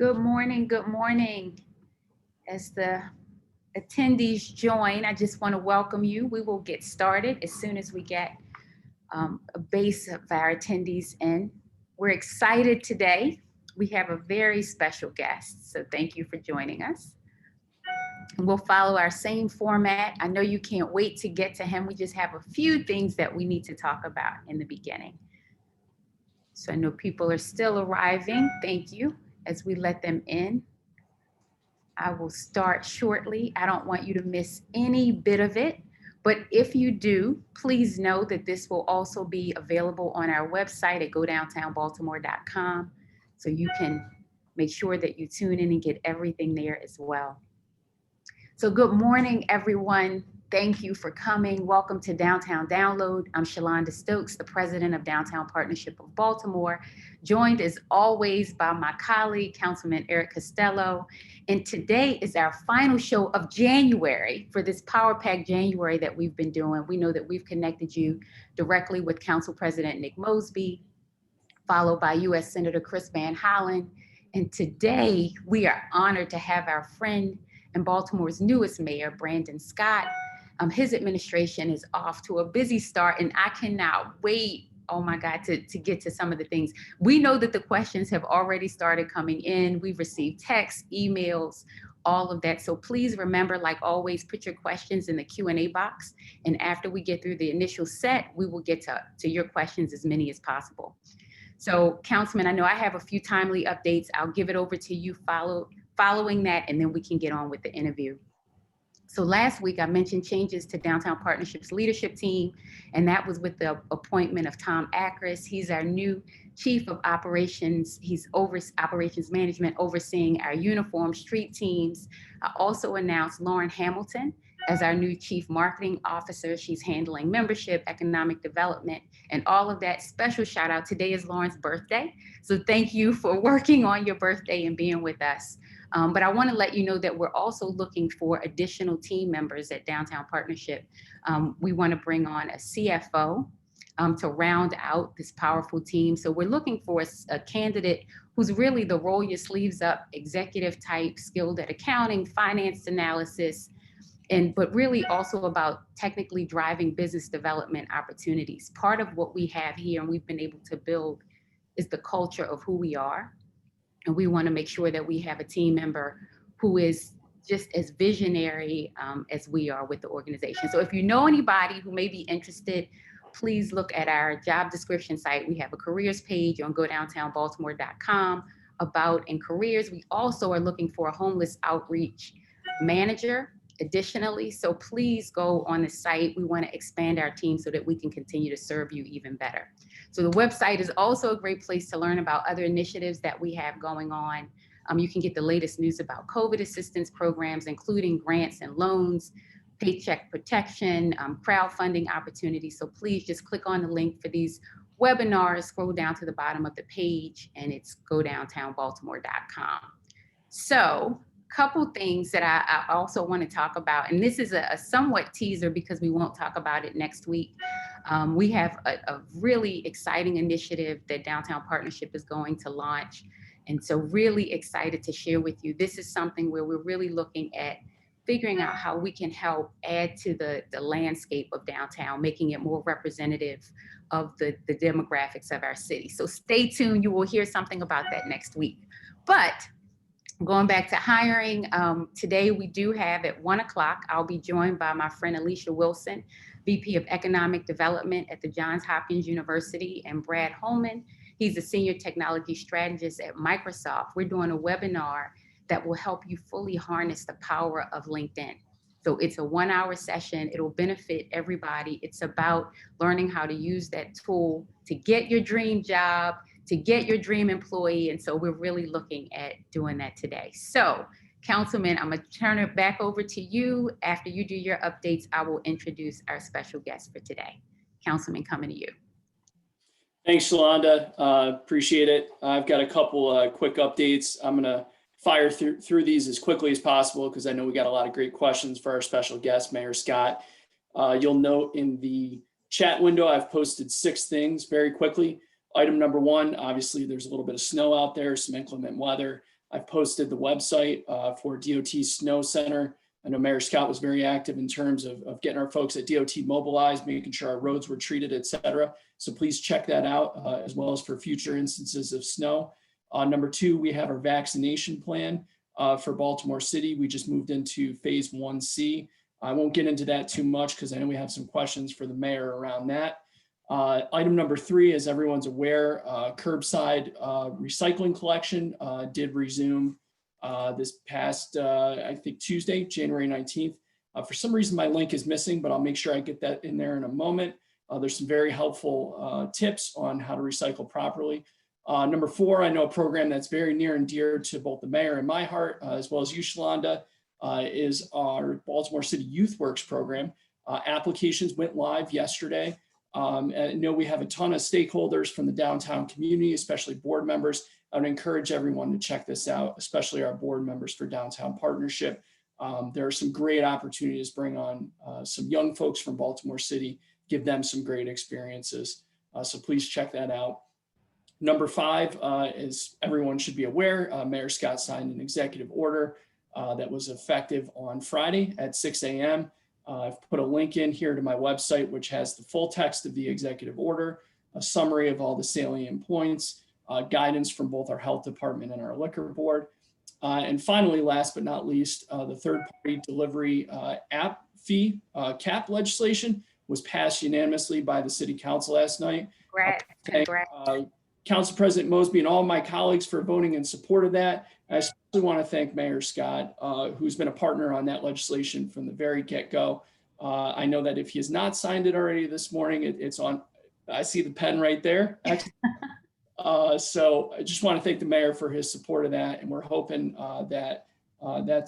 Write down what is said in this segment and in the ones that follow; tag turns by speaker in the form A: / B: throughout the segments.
A: Good morning. Good morning. As the attendees join, I just want to welcome you. We will get started as soon as we get a base of our attendees in. We're excited today. We have a very special guest, so thank you for joining us. And we'll follow our same format. I know you can't wait to get to him. We just have a few things that we need to talk about in the beginning. So I know people are still arriving. Thank you. As we let them in, I will start shortly. I don't want you to miss any bit of it, but if you do, please know that this will also be available on our website at godowntownbaltimore.com, so you can make sure that you tune in and get everything there as well. So good morning, everyone. Thank you for coming. Welcome to Downtown Download. I'm Shalonda Stokes, the president of Downtown Partnership of Baltimore, joined as always by my colleague, Councilman Eric Costello. And today is our final show of January for this Power Pack January that we've been doing. We know that we've connected you directly with Council President Nick Mosby, followed by U.S. Senator Chris Van Hollen. And today we are honored to have our friend and Baltimore's newest mayor, Brandon Scott. His administration is off to a busy start, and I cannot wait, oh my God, to get to some of the things. We know that the questions have already started coming in. We've received texts, emails, all of that. So please remember, like always, put your questions in the Q&A box. And after we get through the initial set, we will get to your questions, as many as possible. So Councilman, I know I have a few timely updates. I'll give it over to you following that, and then we can get on with the interview. So last week I mentioned changes to Downtown Partnership's leadership team, and that was with the appointment of Tom Akris. He's our new chief of operations. He's over operations management, overseeing our uniform street teams. I also announced Lauren Hamilton as our new chief marketing officer. She's handling membership, economic development, and all of that. Special shout out, today is Lauren's birthday. So thank you for working on your birthday and being with us. But I want to let you know that we're also looking for additional team members at Downtown Partnership. We want to bring on a CFO to round out this powerful team. So we're looking for a candidate who's really the roll your sleeves up executive type, skilled at accounting, finance analysis, but really also about technically driving business development opportunities. Part of what we have here and we've been able to build is the culture of who we are. And we want to make sure that we have a team member who is just as visionary as we are with the organization. So if you know anybody who may be interested, please look at our job description site. We have a careers page on godowntownbaltimore.com about and careers. We also are looking for a homeless outreach manager additionally. So please go on the site. We want to expand our team so that we can continue to serve you even better. So the website is also a great place to learn about other initiatives that we have going on. You can get the latest news about COVID assistance programs, including grants and loans, paycheck protection, crowdfunding opportunities. So please just click on the link for these webinars, scroll down to the bottom of the page, and it's godowntownbaltimore.com. So couple things that I also want to talk about, and this is a somewhat teaser because we won't talk about it next week. We have a really exciting initiative that Downtown Partnership is going to launch. And so really excited to share with you. This is something where we're really looking at figuring out how we can help add to the landscape of downtown, making it more representative of the demographics of our city. So stay tuned, you will hear something about that next week. But going back to hiring, today we do have at 1 o'clock, I'll be joined by my friend Alicia Wilson, VP of Economic Development at the Johns Hopkins University, and Brad Holman. He's a senior technology strategist at Microsoft. We're doing a webinar that will help you fully harness the power of LinkedIn. So it's a 1-hour session. It'll benefit everybody. It's about learning how to use that tool to get your dream job, to get your dream employee. And so we're really looking at doing that today. So Councilman, I'm gonna turn it back over to you. After you do your updates, I will introduce our special guest for today. Councilman, coming to you.
B: Thanks, Shalonda. Appreciate it. I've got a couple quick updates. I'm gonna fire through these as quickly as possible because I know we got a lot of great questions for our special guest, Mayor Scott. You'll note in the chat window, I've posted 6 things very quickly. Item number 1, obviously there's a little bit of snow out there, some inclement weather. I've posted the website for DOT Snow Center. I know Mayor Scott was very active in terms of getting our folks at DOT mobilized, making sure our roads were treated, et cetera. So please check that out, as well as for future instances of snow. Number 2, we have our vaccination plan for Baltimore City. We just moved into phase 1C. I won't get into that too much because I know we have some questions for the mayor around that. Item number 3, as everyone's aware, curbside recycling collection did resume this past, I think, Tuesday, January 19th. For some reason, my link is missing, but I'll make sure I get that in there in a moment. There's some very helpful tips on how to recycle properly. Number 4, I know a program that's very near and dear to both the mayor and my heart, as well as you, Shalonda, is our Baltimore City Youth Works program. Applications went live yesterday. I know we have a ton of stakeholders from the downtown community, especially board members. I would encourage everyone to check this out, especially our board members for Downtown Partnership. There are some great opportunities to bring on some young folks from Baltimore City, give them some great experiences. So please check that out. Number 5, as everyone should be aware, Mayor Scott signed an executive order that was effective on Friday at 6 a.m. I've put a link in here to my website, which has the full text of the executive order, a summary of all the salient points, guidance from both our health department and our liquor board. And finally, last but not least, the third-party delivery app fee cap legislation was passed unanimously by the city council last night.
A: Congrats.
B: Council President Mosby and all my colleagues for voting in support of that. I especially want to thank Mayor Scott, who's been a partner on that legislation from the very get-go. I know that if he has not signed it already this morning, it's on, I see the pen right there. So I just want to thank the mayor for his support of that. And we're hoping that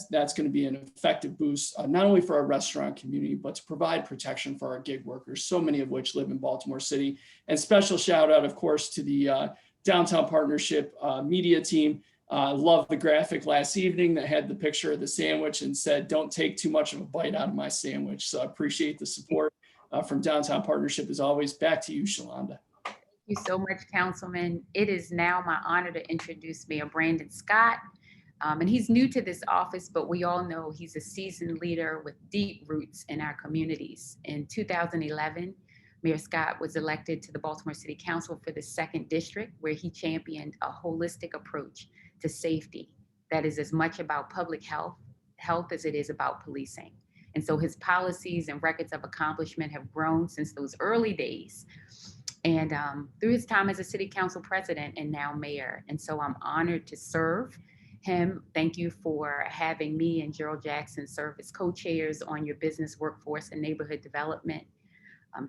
B: that's going to be an effective boost, not only for our restaurant community, but to provide protection for our gig workers, so many of which live in Baltimore City. And special shout out, of course, to the Downtown Partnership media team. Love the graphic last evening that had the picture of the sandwich and said, "Don't take too much of a bite out of my sandwich." So I appreciate the support from Downtown Partnership as always. Back to you, Shalonda.
A: Thank you so much, Councilman. It is now my honor to introduce Mayor Brandon Scott. And he's new to this office, but we all know he's a seasoned leader with deep roots in our communities. In 2011, Mayor Scott was elected to the Baltimore City Council for the 2nd District, where he championed a holistic approach to safety that is as much about public health as it is about policing. And so his policies and records of accomplishment have grown since those early days. And through his time as a city council president and now mayor. And so I'm honored to serve him. Thank you for having me and Gerald Jackson serve as co-chairs on your business, workforce, and neighborhood development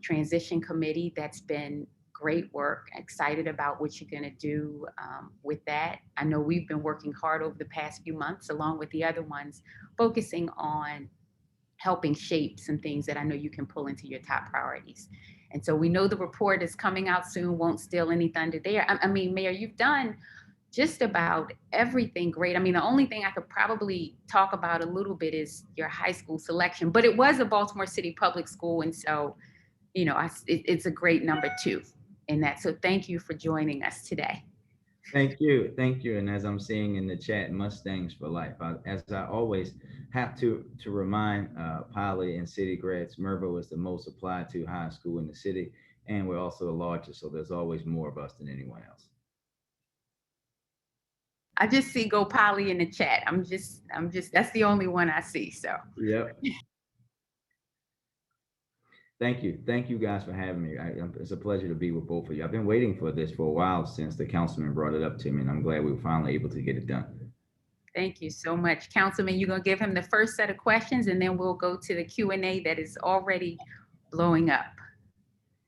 A: transition committee. That's been great work. Excited about what you're going to do with that. I know we've been working hard over the past few months, along with the other ones, focusing on helping shape some things that I know you can pull into your top priorities. And so we know the report is coming out soon, won't steal any thunder there. I mean, Mayor, you've done just about everything great. I mean, the only thing I could probably talk about a little bit is your high school selection, but it was a Baltimore City public school. And so, you know, it's a great number 2 in that. So thank you for joining us today.
C: Thank you. Thank you. And as I'm seeing in the chat, Mustangs for life. As I always have to remind Poly and city grads, Mervo is the most applied to high school in the city. And we're also the largest. So there's always more of us than anyone else.
A: I just see Go Poly in the chat. I'm just, that's the only one I see, so.
C: Yep. Thank you. Thank you guys for having me. It's a pleasure to be with both of you. I've been waiting for this for a while since the councilman brought it up to me, and I'm glad we were finally able to get it done.
A: Thank you so much. Councilman, you're gonna give him the first set of questions and then we'll go to the Q&A that is already blowing up.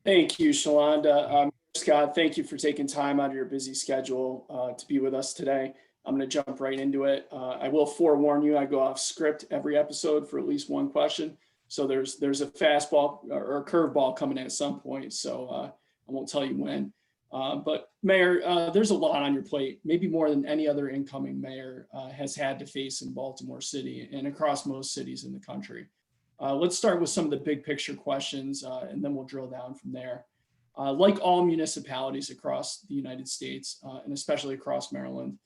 B: Thank you, Shalonda. Scott, thank you for taking time out of your busy schedule to be with us today. I'm going to jump right into it. I will forewarn you, I go off script every episode for at least one question. So there's a fastball or a curveball coming in at some point. So I won't tell you when. But Mayor, there's a lot on your plate, maybe more than any other incoming mayor has had to face in Baltimore City and across most cities in the country. Let's start with some of the big picture questions and then we'll drill down from there. Like all municipalities across the United States and especially across Maryland,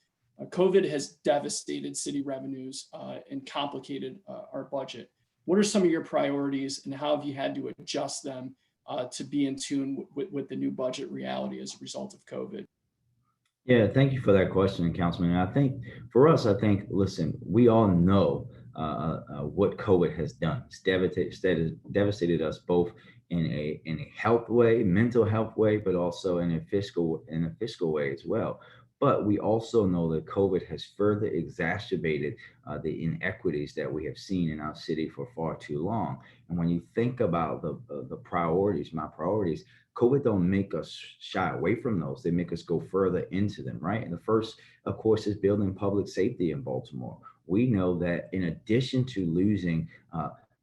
B: COVID has devastated city revenues and complicated our budget. What are some of your priorities, and how have you had to adjust them to be in tune with the new budget reality as a result of COVID?
C: Yeah, thank you for that question, Councilman. And I think for us, listen, we all know what COVID has done. It's devastated us both in a health way, mental health way, but also in a fiscal way as well. But we also know that COVID has further exacerbated the inequities that we have seen in our city for far too long. And when you think about the priorities, my priorities, COVID don't make us shy away from those. They make us go further into them, right? And the first, of course, is building public safety in Baltimore. We know that in addition to losing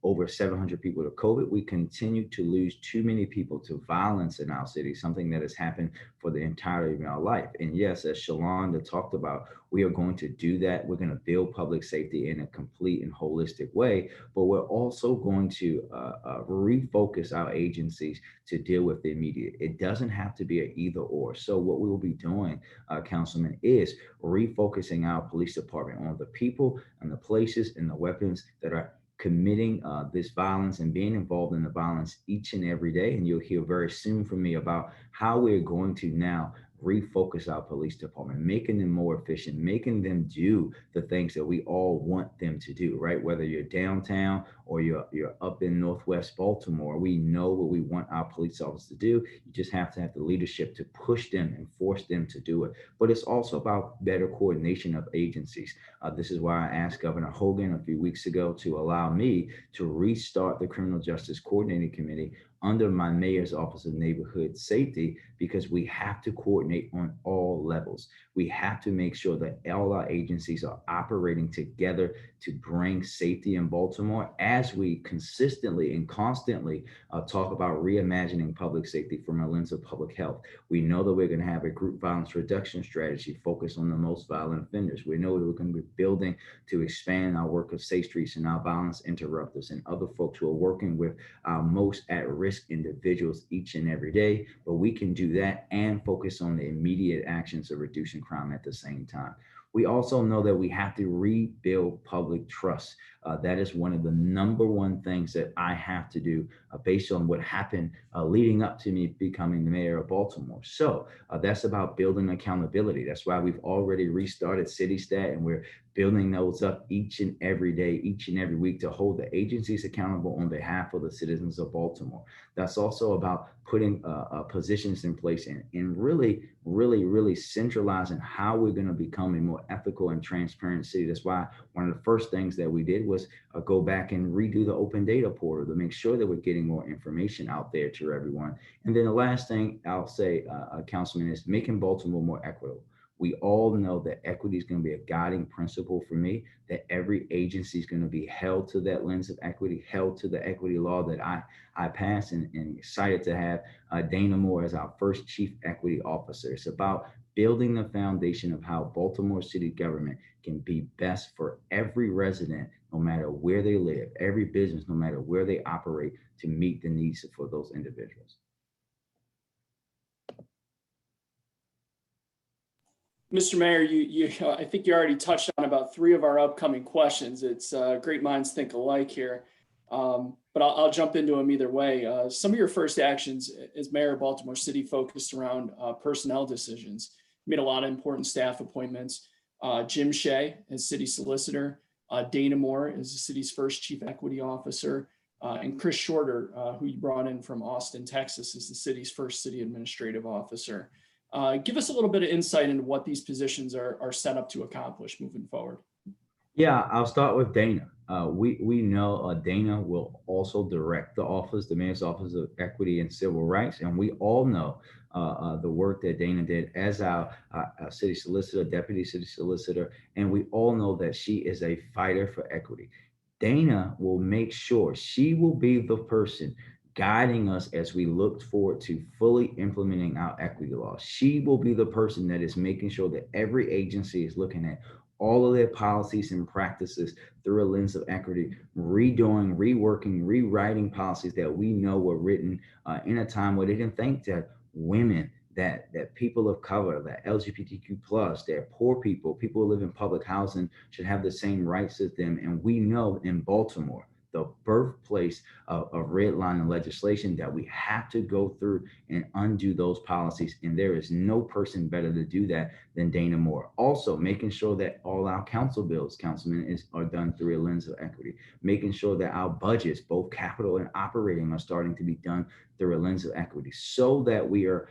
C: over 700 people to COVID, we continue to lose too many people to violence in our city, something that has happened for the entirety of our life. And yes, as Shalonda talked about, we are going to do that. We're going to build public safety in a complete and holistic way, but we're also going to refocus our agencies to deal with the immediate. It doesn't have to be an either or. So what we will be doing, Councilman, is refocusing our police department on the people and the places and the weapons that are committing this violence and being involved in the violence each and every day. And you'll hear very soon from me about how we're going to now refocus our police department, making them more efficient, making them do the things that we all want them to do, right? Whether you're downtown or you're up in Northwest Baltimore, we know what we want our police officers to do. You just have to have the leadership to push them and force them to do it. But it's also about better coordination of agencies. This is why I asked Governor Hogan a few weeks ago to allow me to restart the Criminal Justice Coordinating Committee under my mayor's office of neighborhood safety, because we have to coordinate on all levels. We have to make sure that all our agencies are operating together to bring safety in Baltimore, as we consistently and constantly talk about reimagining public safety from a lens of public health. We know that we're going to have a group violence reduction strategy focused on the most violent offenders. We know that we're going to be building to expand our work of Safe Streets and our violence interrupters and other folks who are working with our most at-risk individuals each and every day. But we can do that and focus on the immediate actions of reducing crime at the same time. We also know that we have to rebuild public trust. That is one of the number one things that I have to do based on what happened leading up to me becoming the mayor of Baltimore. So that's about building accountability. That's why we've already restarted CityStat, and we're building those up each and every day, each and every week, to hold the agencies accountable on behalf of the citizens of Baltimore. That's also about putting positions in place and really centralizing how we're going to become a more ethical and transparent city. That's why one of the first things that we did was go back and redo the open data portal to make sure that we're getting more information out there to everyone. And then the last thing I'll say, Councilman, is making Baltimore more equitable. We all know that equity is going to be a guiding principle for me, that every agency is going to be held to that lens of equity, held to the equity law that I passed, and excited to have Dana Moore as our first chief equity officer. It's about building the foundation of how Baltimore city government can be best for every resident, no matter where they live, every business, no matter where they operate, to meet the needs for those individuals.
B: Mr. Mayor, I think you already touched on about 3 of our upcoming questions. It's great minds think alike here, but I'll jump into them either way. Some of your first actions as mayor of Baltimore City focused around personnel decisions. You made a lot of important staff appointments. Jim Shea as city solicitor, Dana Moore as the city's first chief equity officer, and Chris Shorter, who you brought in from Austin, Texas, as the city's first city administrative officer. Give us a little bit of insight into what these positions are set up to accomplish moving forward.
C: Yeah, I'll start with Dana. We know Dana will also direct the Mayor's Office of Equity and Civil Rights, and we all know the work that Dana did as our city solicitor, deputy city solicitor, and we all know that she is a fighter for equity. Dana will make sure she will be the person guiding us as we look forward to fully implementing our equity law. She will be the person that is making sure that every agency is looking at all of their policies and practices through a lens of equity, redoing, reworking, rewriting policies that we know were written in a time where they didn't think that women that people of color, that LGBTQ plus, that poor people, people who live in public housing should have the same rights as them. And we know in Baltimore, the birthplace of redlining legislation, that we have to go through and undo those policies. And there is no person better to do that than Dana Moore. Also, making sure that all our council bills, councilmen, are done through a lens of equity, making sure that our budgets, both capital and operating, are starting to be done through a lens of equity, so that we're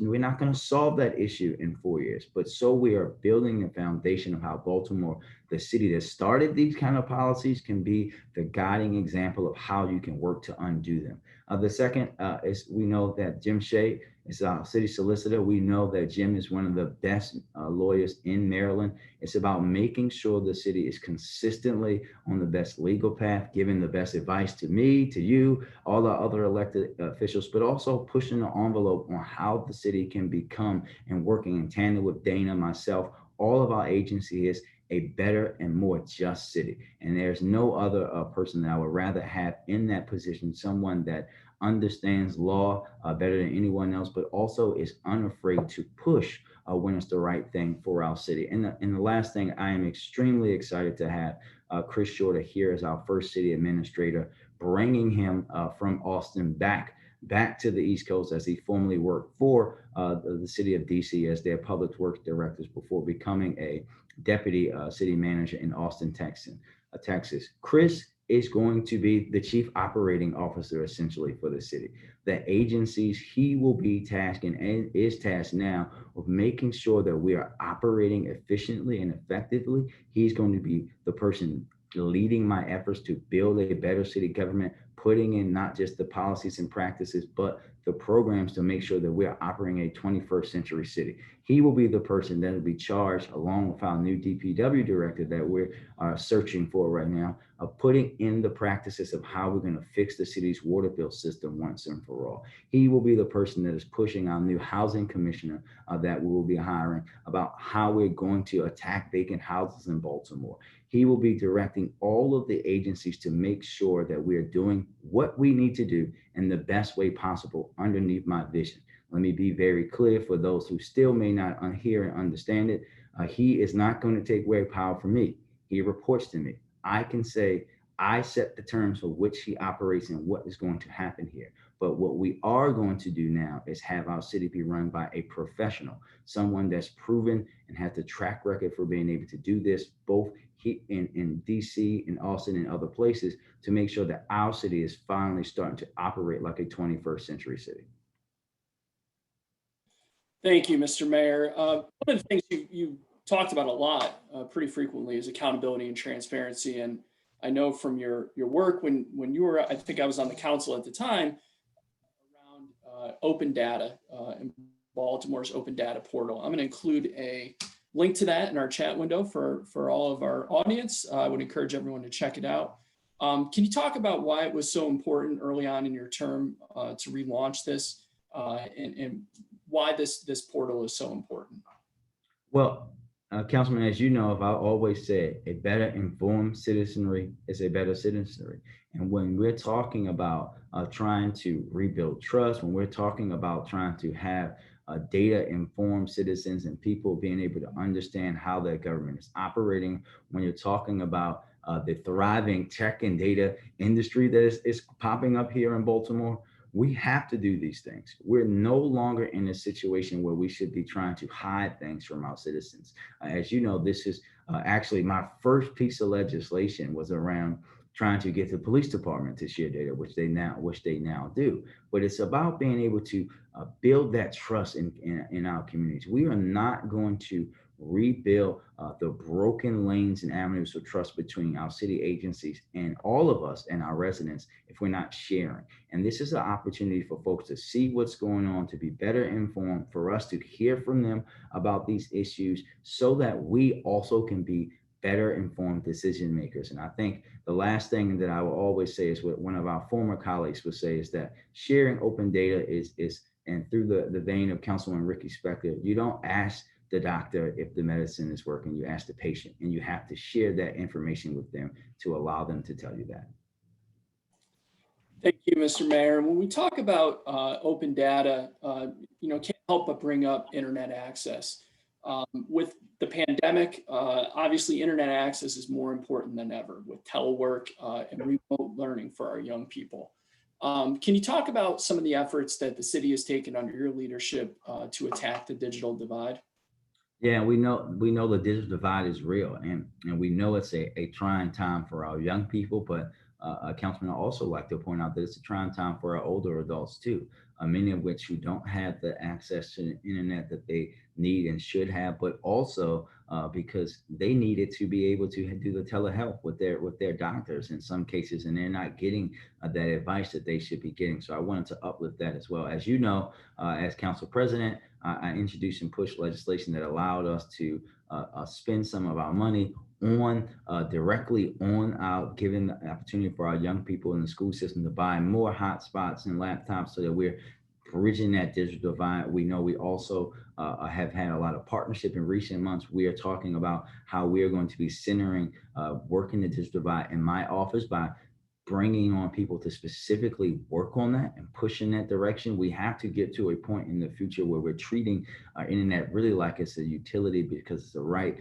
C: not going to solve that issue in 4 years, but so we are building the foundation of how Baltimore, the city that started these kind of policies, can be the guiding example of how you can work to undo them. The second is, we know that Jim Shea is our city solicitor. We know that Jim is one of the best lawyers in Maryland. It's about making sure the city is consistently on the best legal path, giving the best advice to me, to you, all the other elected officials, but also pushing the envelope on how the city can become, and working in tandem with Dana, myself, all of our agencies, a better and more just city. And there's no other person that I would rather have in that position, someone that understands law better than anyone else, but also is unafraid to push when it's the right thing for our city. And the last thing, I am extremely excited to have Chris Shorter here as our first city administrator, bringing him from Austin back to the East Coast, as he formerly worked for the city of DC as their public works directors before becoming a deputy city manager in Austin, Texas. Chris is going to be the chief operating officer essentially for the city. The agencies, he will be tasked and is tasked now with making sure that we are operating efficiently and effectively. He's going to be the person leading my efforts to build a better city government, putting in not just the policies and practices, but the programs to make sure that we are operating a 21st century city. He will be the person that will be charged, along with our new DPW director that we're searching for right now, of putting in the practices of how we're going to fix the city's water bill system once and for all. He will be the person that is pushing our new housing commissioner that we will be hiring, about how we're going to attack vacant houses in Baltimore. He will be directing all of the agencies to make sure that we are doing what we need to do in the best way possible underneath my vision. Let me be very clear for those who still may not hear and understand it. He is not going to take away power from me. He reports to me. I can say I set the terms for which he operates and what is going to happen here. But what we are going to do now is have our city be run by a professional, someone that's proven and has the track record for being able to do this, both in DC, in Austin, and other places, to make sure that our city is finally starting to operate like a 21st century city.
B: Thank you, Mr. Mayor. One of the things you talked about a lot, pretty frequently, is accountability and transparency. And I know from your work when you were, I think I was on the council at the time, around open data and Baltimore's open data portal. I'm going to include a link to that in our chat window for all of our audience. I would encourage everyone to check it out. Can you talk about why it was so important early on in your term to relaunch this and why this portal is so important?
C: Well, Councilman, as you know, I've always said a better informed citizenry is a better citizenry. And when we're talking about trying to rebuild trust, when we're talking about trying to have data-informed citizens and people being able to understand how their government is operating, when you're talking about the thriving tech and data industry that is popping up here in Baltimore, we have to do these things. We're no longer in a situation where we should be trying to hide things from our citizens. As you know, this is actually my first piece of legislation was around trying to get the police department to share data, which they now do. But it's about being able to build that trust in our communities. We are not going to rebuild the broken lanes and avenues of trust between our city agencies and all of us and our residents if we're not sharing. And this is an opportunity for folks to see what's going on, to be better informed, for us to hear from them about these issues so that we also can be better informed decision makers. And I think the last thing that I will always say is what one of our former colleagues would say is that sharing open data is and through the vein of Councilman Ricky Spector, you don't ask the doctor if the medicine is working, you ask the patient, and you have to share that information with them to allow them to tell you that.
B: Thank you, Mr. Mayor. When we talk about open data, can't help but bring up internet access. With the pandemic, obviously internet access is more important than ever with telework and remote learning for our young people. Can you talk about some of the efforts that the city has taken under your leadership to attack the digital divide?
C: Yeah, we know the digital divide is real, and we know it's a trying time for our young people. But Councilman, I also like to point out that it's a trying time for our older adults too. Many of which who don't have the access to the internet that they need and should have, but also because they need it to be able to do the telehealth with their doctors in some cases, and they're not getting that advice that they should be getting. So I wanted to uplift that as well. As you know, as council president, I introduced and pushed legislation that allowed us to spend some of our money on directly on our giving the opportunity for our young people in the school system to buy more hotspots and laptops so that we're bridging that digital divide. We know we also have had a lot of partnership in recent months. We are talking about how we are going to be centering working the digital divide in my office by bringing on people to specifically work on that and push in that direction. We have to get to a point in the future where we're treating our internet really like it's a utility because it's a right.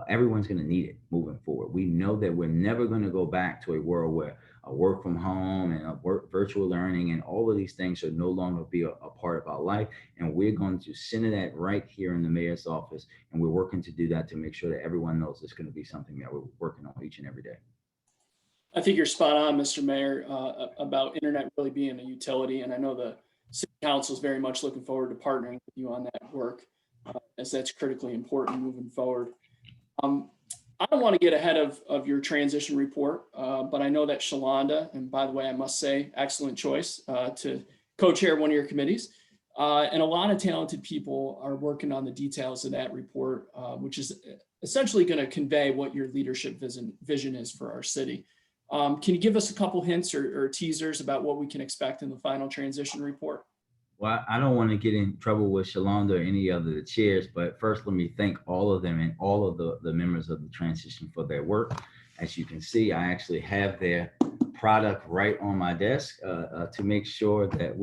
C: Everyone's going to need it moving forward. We know that we're never going to go back to a world where work from home and virtual learning and all of these things should no longer be a part of our life. And we're going to center that right here in the mayor's office. And we're working to do that to make sure that everyone knows it's going to be something that we're working on each and every day.
B: I think you're spot on, Mr. Mayor, about internet really being a utility. And I know the city council is very much looking forward to partnering with you on that work, as that's critically important moving forward. I don't want to get ahead of your transition report, but I know that Shalonda, and by the way, I must say, excellent choice to co-chair one of your committees. And a lot of talented people are working on the details of that report, which is essentially going to convey what your leadership vision is for our city. Can you give us a couple hints or teasers about what we can expect in the final transition report?
C: Well, I don't want to get in trouble with Shalonda or any of the chairs, but first let me thank all of them and all of the members of the transition for their work. As you can see, I actually have their product right on my desk to make sure that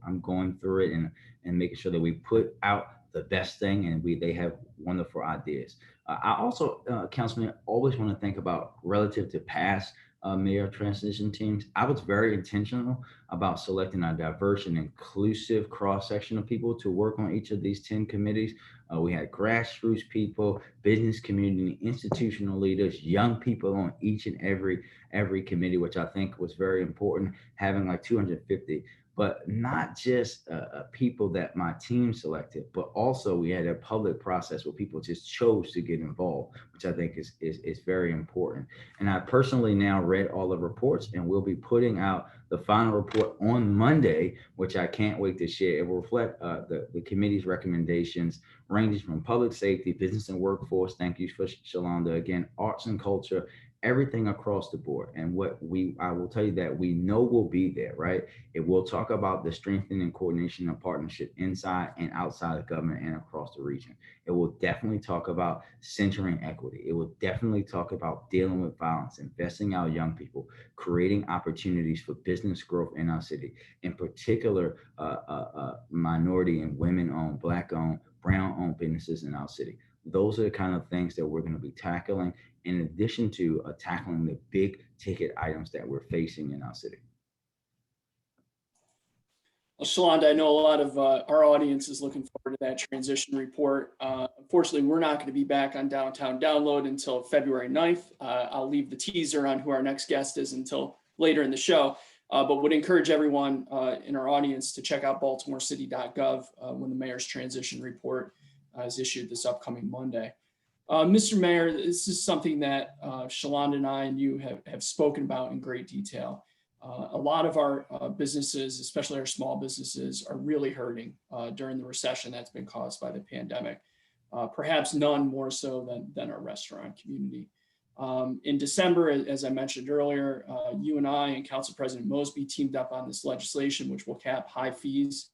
C: I'm going through it and making sure that we put out the best thing, and they have wonderful ideas. I also, Councilman, always want to think about relative to past mayor transition teams. I was very intentional about selecting a diverse and inclusive cross-section of people to work on each of these 10 committees. We had grassroots people, business community, institutional leaders, young people on each and every committee, which I think was very important, having like 250. But not just people that my team selected, but also we had a public process where people just chose to get involved, which I think is very important. And I personally now read all the reports, and we'll be putting out the final report on Monday, which I can't wait to share. It will reflect the committee's recommendations, ranging from public safety, business and workforce. Thank you for Shalonda again, arts and culture, everything across the board. And I will tell you that we know will be there, right? It will talk about the strengthening coordination and partnership inside and outside of government and across the region. It will definitely talk about centering equity. It will definitely talk about dealing with violence, investing our young people, creating opportunities for business growth in our city, in particular, minority and women-owned, Black-owned, brown-owned businesses in our city. Those are the kind of things that we're going to be tackling, in addition to tackling the big ticket items that we're facing in our city.
B: Well, Shalonda, I know a lot of our audience is looking forward to that transition report. Unfortunately, we're not going to be back on Downtown Download until February 9th. I'll leave the teaser on who our next guest is until later in the show, but would encourage everyone in our audience to check out baltimorecity.gov when the mayor's transition report is issued this upcoming Monday. Mr. Mayor, this is something that Shalonda and I and you have spoken about in great detail. A lot of our businesses, especially our small businesses, are really hurting during the recession that's been caused by the pandemic. Perhaps none more so than our restaurant community. In December, as I mentioned earlier, you and I and Council President Mosby teamed up on this legislation, which will cap high fees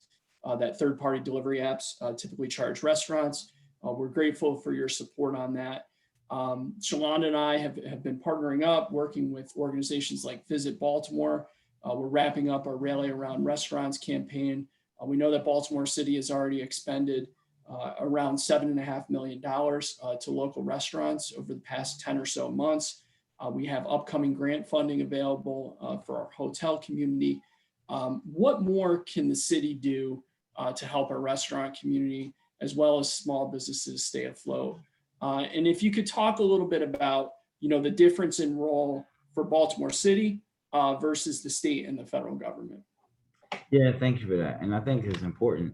B: that third-party delivery apps typically charge restaurants. We're grateful for your support on that. Shalonda and I have been partnering up, working with organizations like Visit Baltimore We're wrapping up our Rally Around Restaurants campaign. We know that Baltimore City has already expended around $7.5 million to local restaurants over the past 10 or so months. We have upcoming grant funding available for our hotel community. What more can the city do to help our restaurant community as well as small businesses stay afloat? And if you could talk a little bit about, the difference in role for Baltimore City versus the state and the federal government.
C: Yeah, thank you for that. And I think it's important,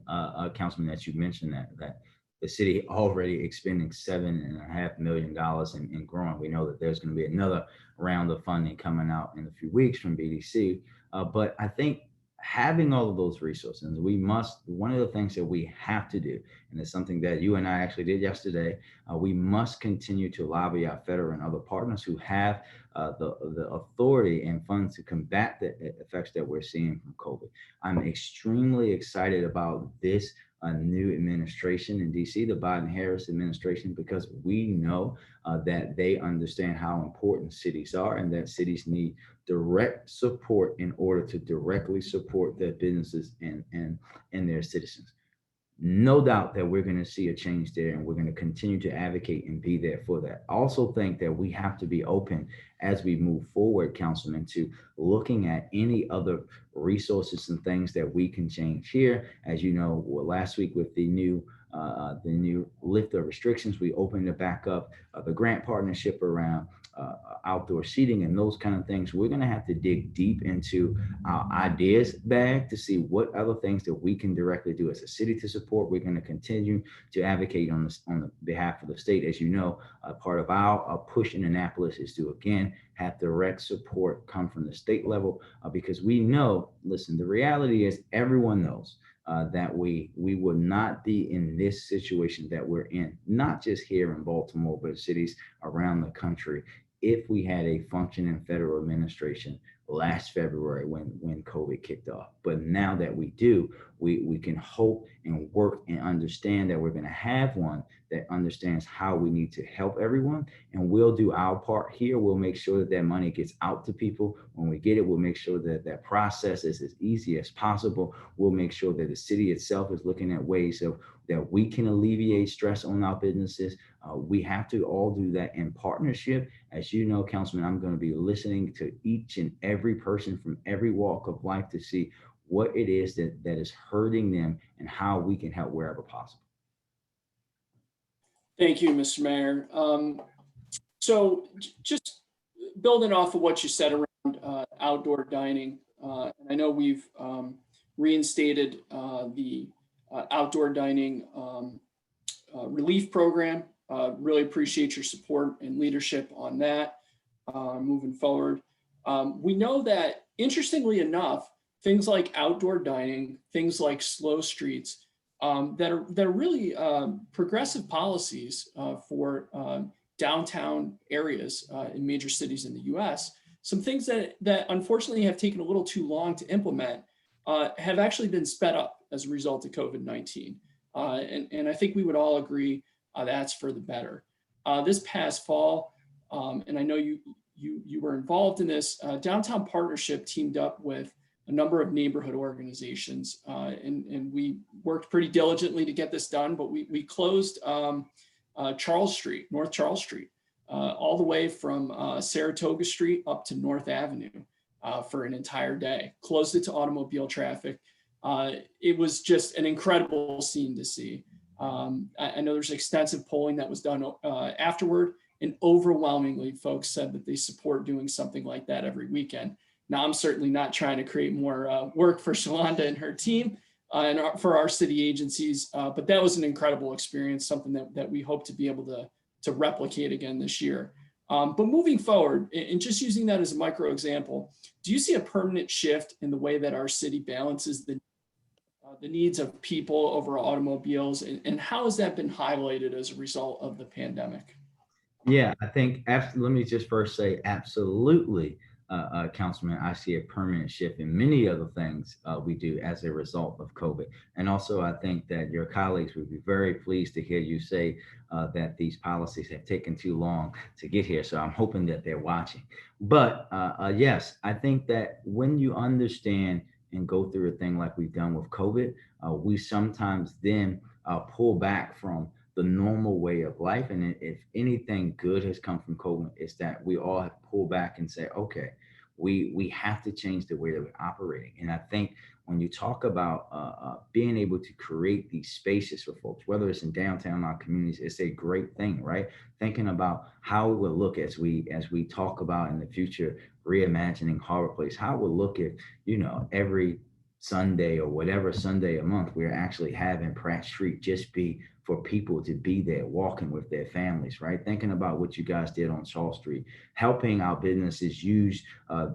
C: Councilman, that you mentioned that the city already expending $7.5 million and growing. We know that there's going to be another round of funding coming out in a few weeks from BDC. But I think having all of those resources, one of the things that we have to do, and it's something that you and I actually did yesterday, we must continue to lobby our federal and other partners who have the authority and funds to combat the effects that we're seeing from COVID. I'm extremely excited about this new administration in DC, the Biden-Harris administration, because we know that they understand how important cities are and that cities need direct support in order to directly support their businesses and their citizens. No doubt that we're going to see a change there, and we're going to continue to advocate and be there for that. I also think that we have to be open as we move forward, Councilman, to looking at any other resources and things that we can change here. As you know, last week with the new lift of restrictions, we opened it back up, the grant partnership around outdoor seating and those kind of things. We're going to have to dig deep into our ideas bag to see what other things that we can directly do as a city to support. We're going to continue to advocate on the behalf of the state. As you know, part of our push in Annapolis is to, again, have direct support come from the state level, because we know, listen, the reality is everyone knows that we would not be in this situation that we're in, not just here in Baltimore, but cities around the country, if we had a functioning federal administration last February when COVID kicked off. But now that we do, we can hope and work and understand that we're going to have one that understands how we need to help everyone. And we'll do our part here. We'll make sure that that money gets out to people. When we get it, we'll make sure that that process is as easy as possible. We'll make sure that the city itself is looking at ways that we can alleviate stress on our businesses. We have to all do that in partnership. As you know, Councilman, I'm going to be listening to each and every person from every walk of life to see what it is that is hurting them and how we can help wherever possible.
B: Thank you, Mr. Mayor. So just building off of what you said around outdoor dining, and I know we've reinstated the outdoor dining relief program. Really appreciate your support and leadership on that moving forward. We know that, interestingly enough, things like outdoor dining, things like slow streets, that are really progressive policies for downtown areas in major cities in the U.S. Some things that unfortunately have taken a little too long to implement have actually been sped up as a result of COVID-19. And I think we would all agree that's for the better. This past fall, and I know you were involved in this, Downtown Partnership teamed up with a number of neighborhood organizations, and we worked pretty diligently to get this done, but we closed Charles Street, North Charles Street, all the way from Saratoga Street up to North Avenue for an entire day, closed it to automobile traffic. It was just an incredible scene to see. I know there's extensive polling that was done afterward, and overwhelmingly folks said that they support doing something like that every weekend. Now, I'm certainly not trying to create more work for Shalonda and her team and for our city agencies, but that was an incredible experience, something that we hope to be able to replicate again this year. But moving forward, and just using that as a micro example, do you see a permanent shift in the way that our city balances the needs of people over automobiles, and how has that been highlighted as a result of the pandemic?
C: Yeah, I think let me just first say absolutely. Councilman, I see a permanent shift in many other things we do as a result of COVID. And also, I think that your colleagues would be very pleased to hear you say that these policies have taken too long to get here. So I'm hoping that they're watching. But yes, I think that when you understand and go through a thing like we've done with COVID, we sometimes then pull back from the normal way of life. And if anything good has come from COVID, it's that we all have pulled back and say, okay, we have to change the way that we're operating. And I think when you talk about being able to create these spaces for folks, whether it's in downtown our communities, it's a great thing, right? Thinking about how it will look as we talk about in the future, reimagining Harborplace, how it will look at, every Sunday or whatever Sunday a month, we're actually having Pratt Street just be for people to be there walking with their families, right? Thinking about what you guys did on Charles Street, helping our businesses use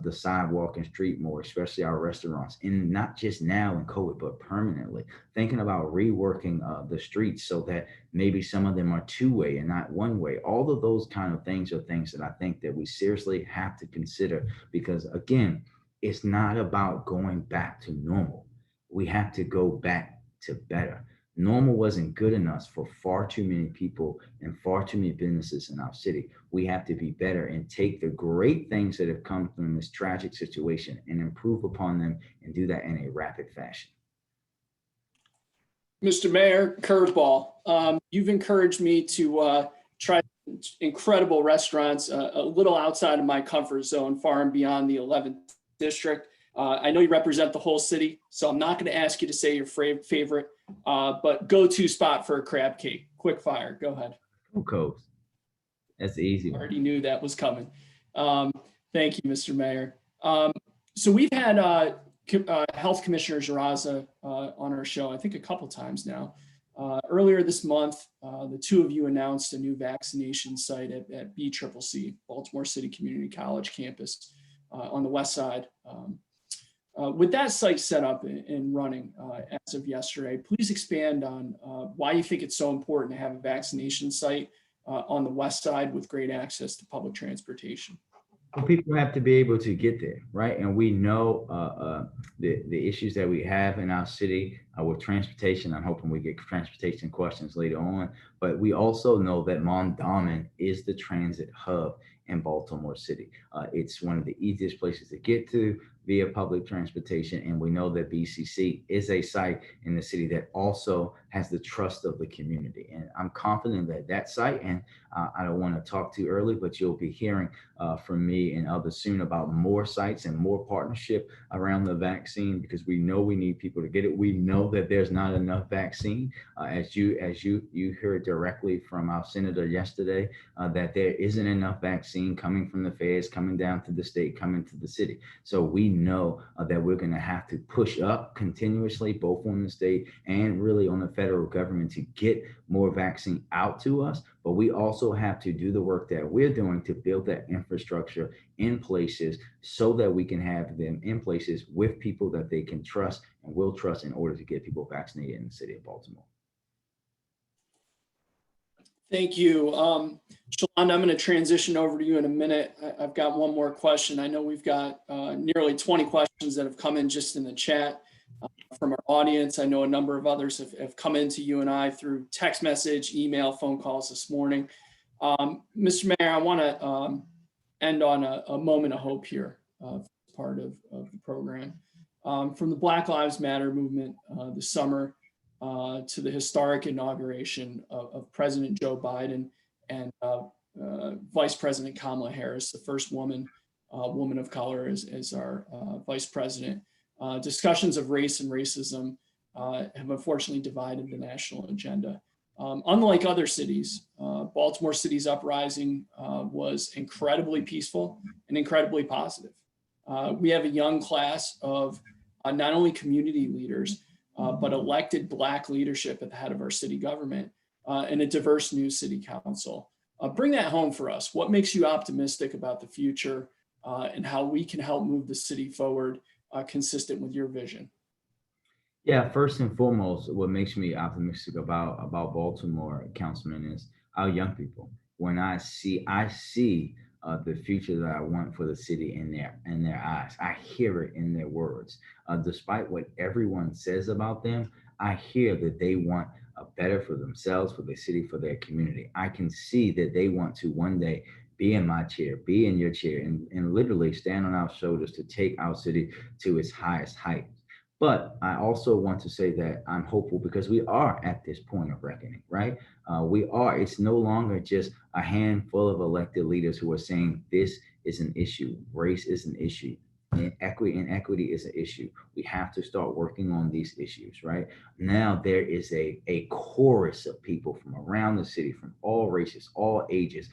C: the sidewalk and street more, especially our restaurants, and not just now in COVID, but permanently. Thinking about reworking the streets so that maybe some of them are two-way and not one-way. All of those kind of things are things that I think that we seriously have to consider because, again, it's not about going back to normal. We have to go back to better. Normal wasn't good enough for far too many people and far too many businesses in our city. We have to be better and take the great things that have come from this tragic situation and improve upon them and do that in a rapid fashion.
B: Mr. Mayor, curveball. You've encouraged me to try incredible restaurants a little outside of my comfort zone, far and beyond the 11th district. I know you represent the whole city, so I'm not going to ask you to say your favorite, but go-to spot for a crab cake. Quick fire. Go ahead.
C: Coast. That's the easy one.
B: Already knew that was coming. Thank you, Mr. Mayor. So we've had Health Commissioner Jaraza on our show, I think a couple times now. Earlier this month, the two of you announced a new vaccination site at BCCC, Baltimore City Community College campus on the west side. With that site set up and running as of yesterday, please expand on why you think it's so important to have a vaccination site on the west side with great access to public transportation.
C: Well, people have to be able to get there, right? And we know the issues that we have in our city with transportation. I'm hoping we get transportation questions later on, but we also know that Mondawmin is the transit hub in Baltimore City. It's one of the easiest places to get to via public transportation. And we know that BCC is a site in the city that also has the trust of the community. And I'm confident that that site, and I don't want to talk too early, but you'll be hearing from me and others soon about more sites and more partnership around the vaccine, because we know we need people to get it. We know that there's not enough vaccine. As you heard directly from our senator yesterday, that there isn't enough vaccine coming from the feds, coming down to the state, coming to the city. So we know that we're going to have to push up continuously, both on the state and really on the federal government, to get more vaccine out to us. But we also have to do the work that we're doing to build that infrastructure in places so that we can have them in places with people that they can trust and will trust in order to get people vaccinated in the city of Baltimore.
B: Thank you. Shalonda, I'm going to transition over to you in a minute. I've got one more question. I know we've got nearly 20 questions that have come in just in the chat from our audience. I know a number of others have come into you and I through text message, email, phone calls this morning. Mr. Mayor, I want to end on a moment of hope here, part of the program. From the Black Lives Matter movement this summer, to the historic inauguration of President Joe Biden and Vice President Kamala Harris, the first woman of color as our vice president. Discussions of race and racism have unfortunately divided the national agenda. Unlike other cities, Baltimore City's uprising was incredibly peaceful and incredibly positive. We have a young class of not only community leaders, but elected Black leadership at the head of our city government and a diverse new city council. Bring that home for us. What makes you optimistic about the future and how we can help move the city forward consistent with your vision?
C: Yeah, first and foremost, what makes me optimistic about Baltimore, Councilman, is our young people. When I see the future that I want for the city in their eyes. I hear it in their words. Despite what everyone says about them, I hear that they want better for themselves, for the city, for their community. I can see that they want to one day be in my chair, be in your chair, and literally stand on our shoulders to take our city to its highest height. But I also want to say that I'm hopeful because we are at this point of reckoning, right? We are. It's no longer just a handful of elected leaders who are saying this is an issue, race is an issue, inequity is an issue. We have to start working on these issues, right? Now there is a chorus of people from around the city, from all races, all ages,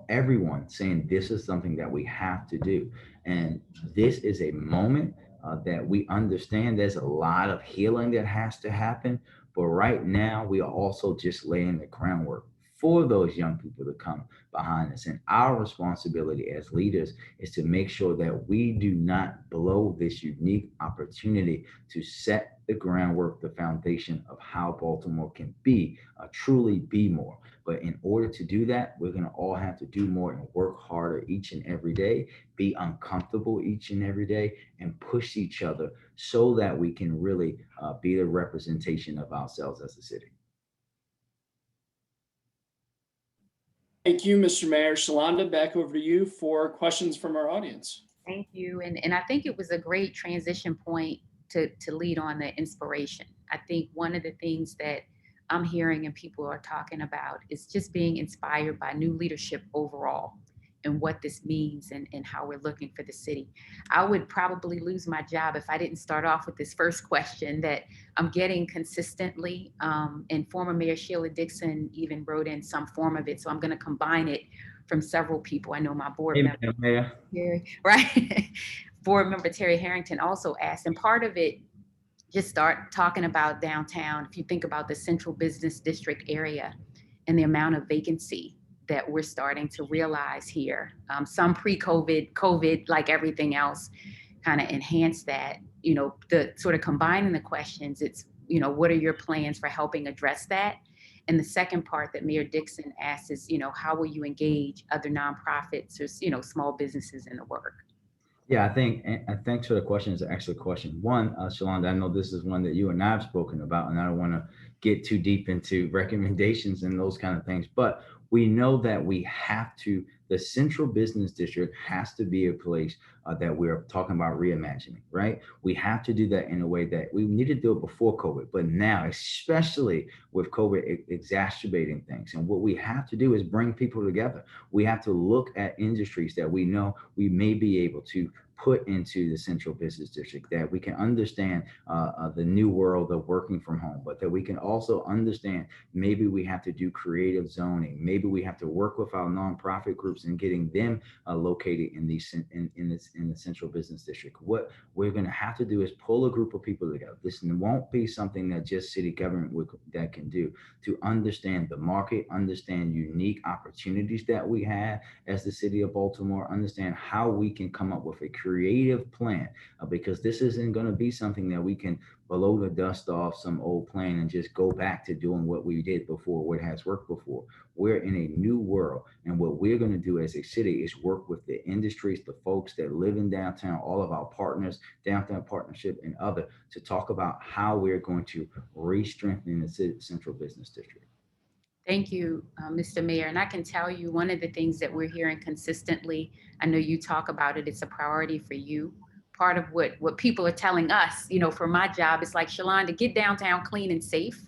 C: everyone saying this is something that we have to do. And this is a moment that we understand there's a lot of healing that has to happen. But right now, we are also just laying the groundwork for those young people to come behind us. And our responsibility as leaders is to make sure that we do not blow this unique opportunity to set the groundwork, the foundation of how Baltimore can be, truly be more. But in order to do that, we're going to all have to do more and work harder each and every day, be uncomfortable each and every day, and push each other so that we can really be the representation of ourselves as a city.
B: Thank you, Mr. Mayor. Shalonda, back over to you for questions from our audience.
A: Thank you. And I think it was a great transition point to lead on the inspiration. I think one of the things that I'm hearing and people are talking about is just being inspired by new leadership overall and what this means and how we're looking for the city. I would probably lose my job if I didn't start off with this first question that I'm getting consistently. And former Mayor Sheila Dixon even wrote in some form of it. So I'm going to combine it from several people. I know my board member.
C: Amen, Mayor.
A: Right. Board member Terry Harrington also asked, and part of it, just start talking about downtown. If you think about the central business district area and the amount of vacancy that we're starting to realize here, some pre-COVID, COVID, like everything else, kind of enhanced that. The sort of combining the questions, it's, what are your plans for helping address that? And the second part that Mayor Dixon asked is, how will you engage other nonprofits or, small businesses in the work?
C: Yeah, I think, and thanks for the question. It's an excellent question. One, Shalonda, I know this is one that you and I have spoken about, and I don't want to get too deep into recommendations and those kind of things, but we know that we have to, the central business district has to be a place that we're talking about reimagining, right? We have to do that in a way that we need to do it before COVID, but now, especially with COVID exacerbating things. And what we have to do is bring people together. We have to look at industries that we know we may be able to put into the central business district, that we can understand the new world of working from home, but that we can also understand maybe we have to do creative zoning, maybe we have to work with our nonprofit groups and getting them located in the central business district. What we're going to have to do is pull a group of people together. This won't be something that just city government that can do, to understand the market, understand unique opportunities that we have as the city of Baltimore, understand how we can come up with a creative plan, because this isn't going to be something that we can blow the dust off some old plan and just go back to doing what we did before, what has worked before. We're in a new world, and what we're going to do as a city is work with the industries, the folks that live in downtown, all of our partners, Downtown Partnership and other, to talk about how we're going to re-strengthen the central business district.
A: Thank you, Mr. Mayor. And I can tell you one of the things that we're hearing consistently, I know you talk about it, it's a priority for you. Part of what people are telling us, for my job, it's like, Shalonda, get downtown clean and safe,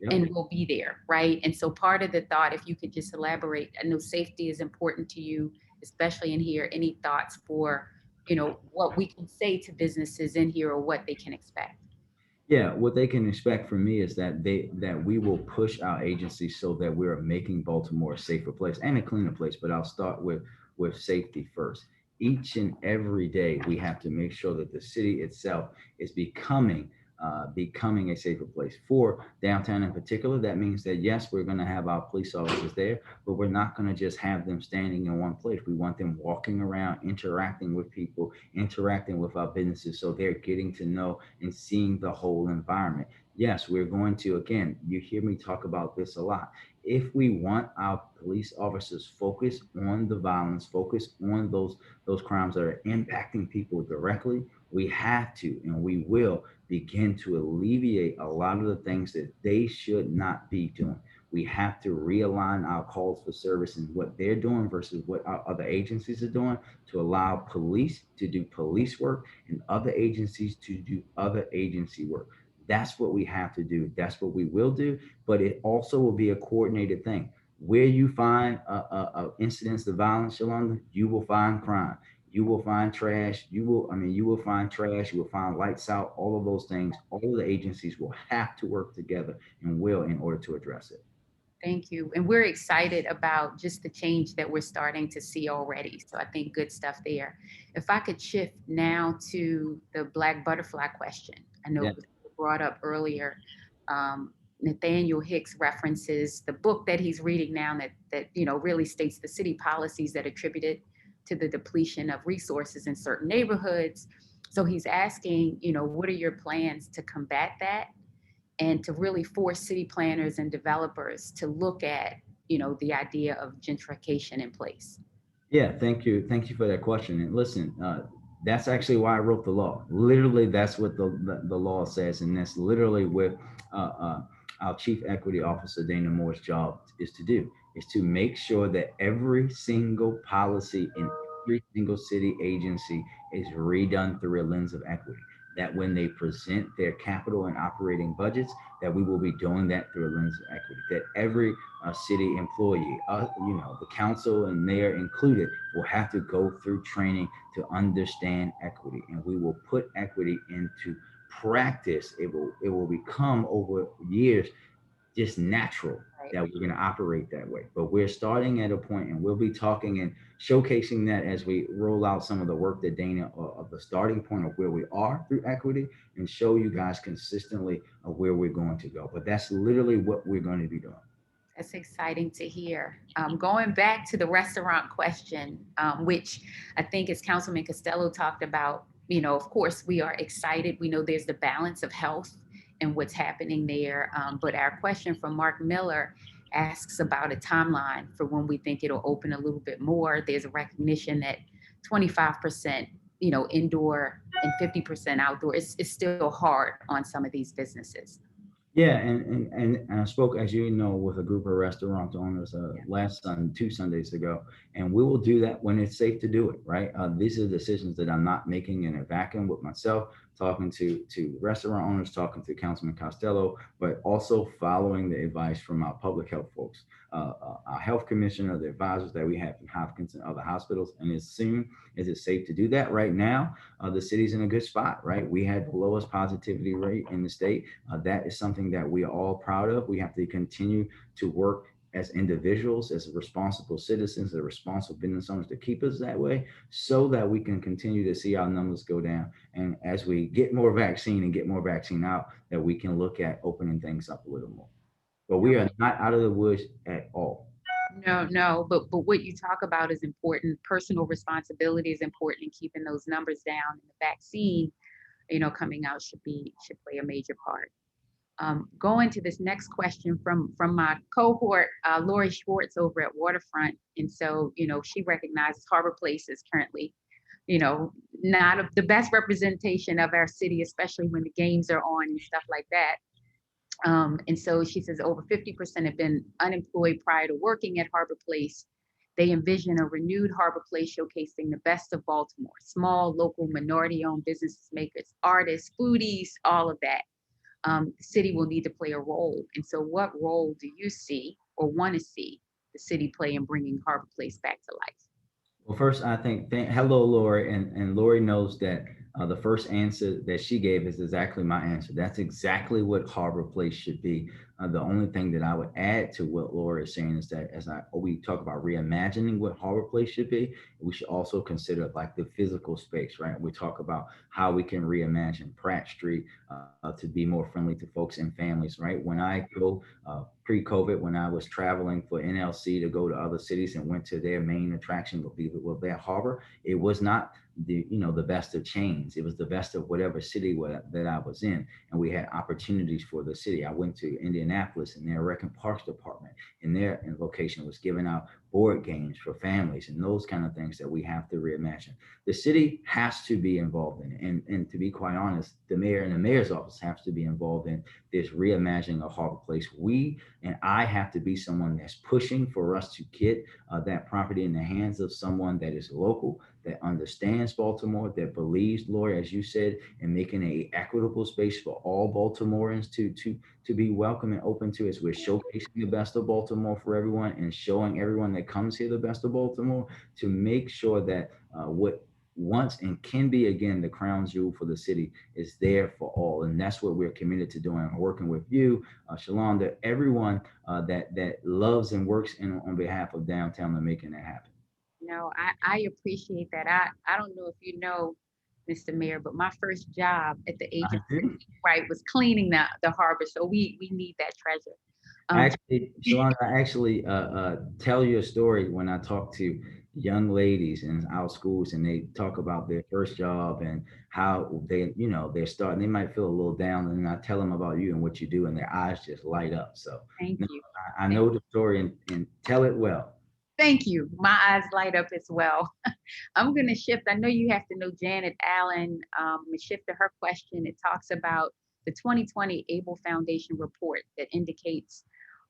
C: Yep.
A: and we'll be there, right? And so part of the thought, if you could just elaborate, I know safety is important to you, especially in here. Any thoughts for, what we can say to businesses in here or what they can expect?
C: Yeah, what they can expect from me is that we will push our agency so that we're making Baltimore a safer place and a cleaner place. But I'll start with safety first. Each and every day, we have to make sure that the city itself is becoming a safer place for downtown in particular. That means that yes, we're going to have our police officers there, but we're not going to just have them standing in one place. We want them walking around, interacting with people, interacting with our businesses, so they're getting to know and seeing the whole environment. Yes, we're going to, again, you hear me talk about this a lot. If we want our police officers focused on the violence, focused on those crimes that are impacting people directly, we have to and we will begin to alleviate a lot of the things that they should not be doing. We have to realign our calls for service and what they're doing versus what our other agencies are doing to allow police to do police work and other agencies to do other agency work. That's what we have to do. That's what we will do. But it also will be a coordinated thing. Where you find incidents of violence, Shalonda, you will find crime. You will find trash. You will find trash. You will find lights out. All of those things. All of the agencies will have to work together and will in order to address it.
A: Thank you. And we're excited about just the change that we're starting to see already. So I think good stuff there. If I could shift now to the Black butterfly question. I know
C: Yeah.
A: it was brought up earlier. Nathaniel Hicks references the book that he's reading now that really states the city policies that attributed to the depletion of resources in certain neighborhoods. So he's asking, what are your plans to combat that? And to really force city planners and developers to look at, the idea of gentrification in place.
C: Yeah, thank you. Thank you for that question. And listen, that's actually why I wrote the law. Literally, that's what the law says. And that's literally what uh, uh, our chief equity officer, Dana Moore's job is to do, is to make sure that every single policy in every single city agency is redone through a lens of equity. That when they present their capital and operating budgets, that we will be doing that through a lens of equity. That every city employee, the council and mayor included, will have to go through training to understand equity, and we will put equity into practice. It will become over years just natural
A: Right.
C: that we're going to operate that way. But we're starting at a point, and we'll be talking and showcasing that as we roll out some of the work that Dana of the starting point of where we are through equity, and show you guys consistently of where we're going to go. But that's literally what we're going to be doing.
A: That's exciting to hear. Going back to the restaurant question, which I think as Councilman Costello talked about, of course, we are excited. We know there's the balance of health and what's happening there. But our question from Mark Miller asks about a timeline for when we think it'll open a little bit more. There's a recognition that 25%, indoor and 50% outdoor is still hard on some of these businesses.
C: Yeah, and I spoke, as you know, with a group of restaurant owners last 2 Sundays ago, and we will do that when it's safe to do it, right? These are decisions that I'm not making in a vacuum with myself, talking to restaurant owners, talking to Councilman Costello, but also following the advice from our public health folks, our health commissioner, the advisors that we have from Hopkins and other hospitals. And as soon as it's safe to do that right now, the city's in a good spot, right? We had the lowest positivity rate in the state. That is something that we are all proud of. We have to continue to work as individuals, as responsible citizens, as responsible business owners to keep us that way so that we can continue to see our numbers go down. And as we get more vaccine and get more vaccine out, that we can look at opening things up a little more. But we are not out of the woods at all.
A: No, but what you talk about is important. Personal responsibility is important in keeping those numbers down. And the vaccine, coming out should play a major part. Going to this next question from my cohort, Lori Schwartz over at Waterfront, and so she recognizes Harborplace is currently, not the best representation of our city, especially when the games are on and stuff like that. And so she says over 50% have been unemployed prior to working at Harborplace. They envision a renewed Harborplace showcasing the best of Baltimore, small, local, minority-owned business makers, artists, foodies, all of that. The city will need to play a role. And so what role do you see or want to see the city play in bringing Harborplace back to life?
C: Well, first, I think, hello, Lori. And Lori knows that the first answer that she gave is exactly my answer. That's exactly what Harborplace should be. The only thing that I would add to what Lori is saying is that we talk about reimagining what Harborplace should be, we should also consider like the physical space, right? We talk about how we can reimagine Pratt Street to be more friendly to folks and families, right? When I go pre-COVID, when I was traveling for NLC to go to other cities and went to their main attraction, will be their harbor, it was not the best of chains. It was the best of whatever city that I was in, and we had opportunities for the city. I went to Indianapolis, and their Rec and Parks Department in their location was giving out board games for families and those kind of things that we have to reimagine. The city has to be involved in it. And to be quite honest, the mayor and the mayor's office have to be involved in this reimagining of Harborplace. We and I have to be someone that's pushing for us to get that property in the hands of someone that is local, that understands Baltimore, that believes, Lord, as you said, in making a equitable space for all Baltimoreans to be welcome and open to, as we're showcasing the best of Baltimore for everyone and showing everyone that comes here the best of Baltimore, to make sure that what once and can be again the crown jewel for the city is there for all. And that's what we're committed to doing, working with you, Shalonda, everyone that loves and works on behalf of downtown and making that happen.
A: No, I appreciate that. I don't know if you know, Mr. Mayor, but my first job at the age
C: I
A: of
C: do.
A: right was cleaning the harbor. So we need that treasure. Um,
C: Actually, Shalonda, I actually tell you a story when I talk to young ladies in our schools, and they talk about their first job and how they're starting. They might feel a little down, and I tell them about you and what you do, and their eyes just light up. So
A: Thank
C: no,
A: you.
C: I know the story and tell it well.
A: Thank you. My eyes light up as well. I'm going to shift. I know you have to know Janet Allen. Shift to her question. It talks about the 2020 Able Foundation report that indicates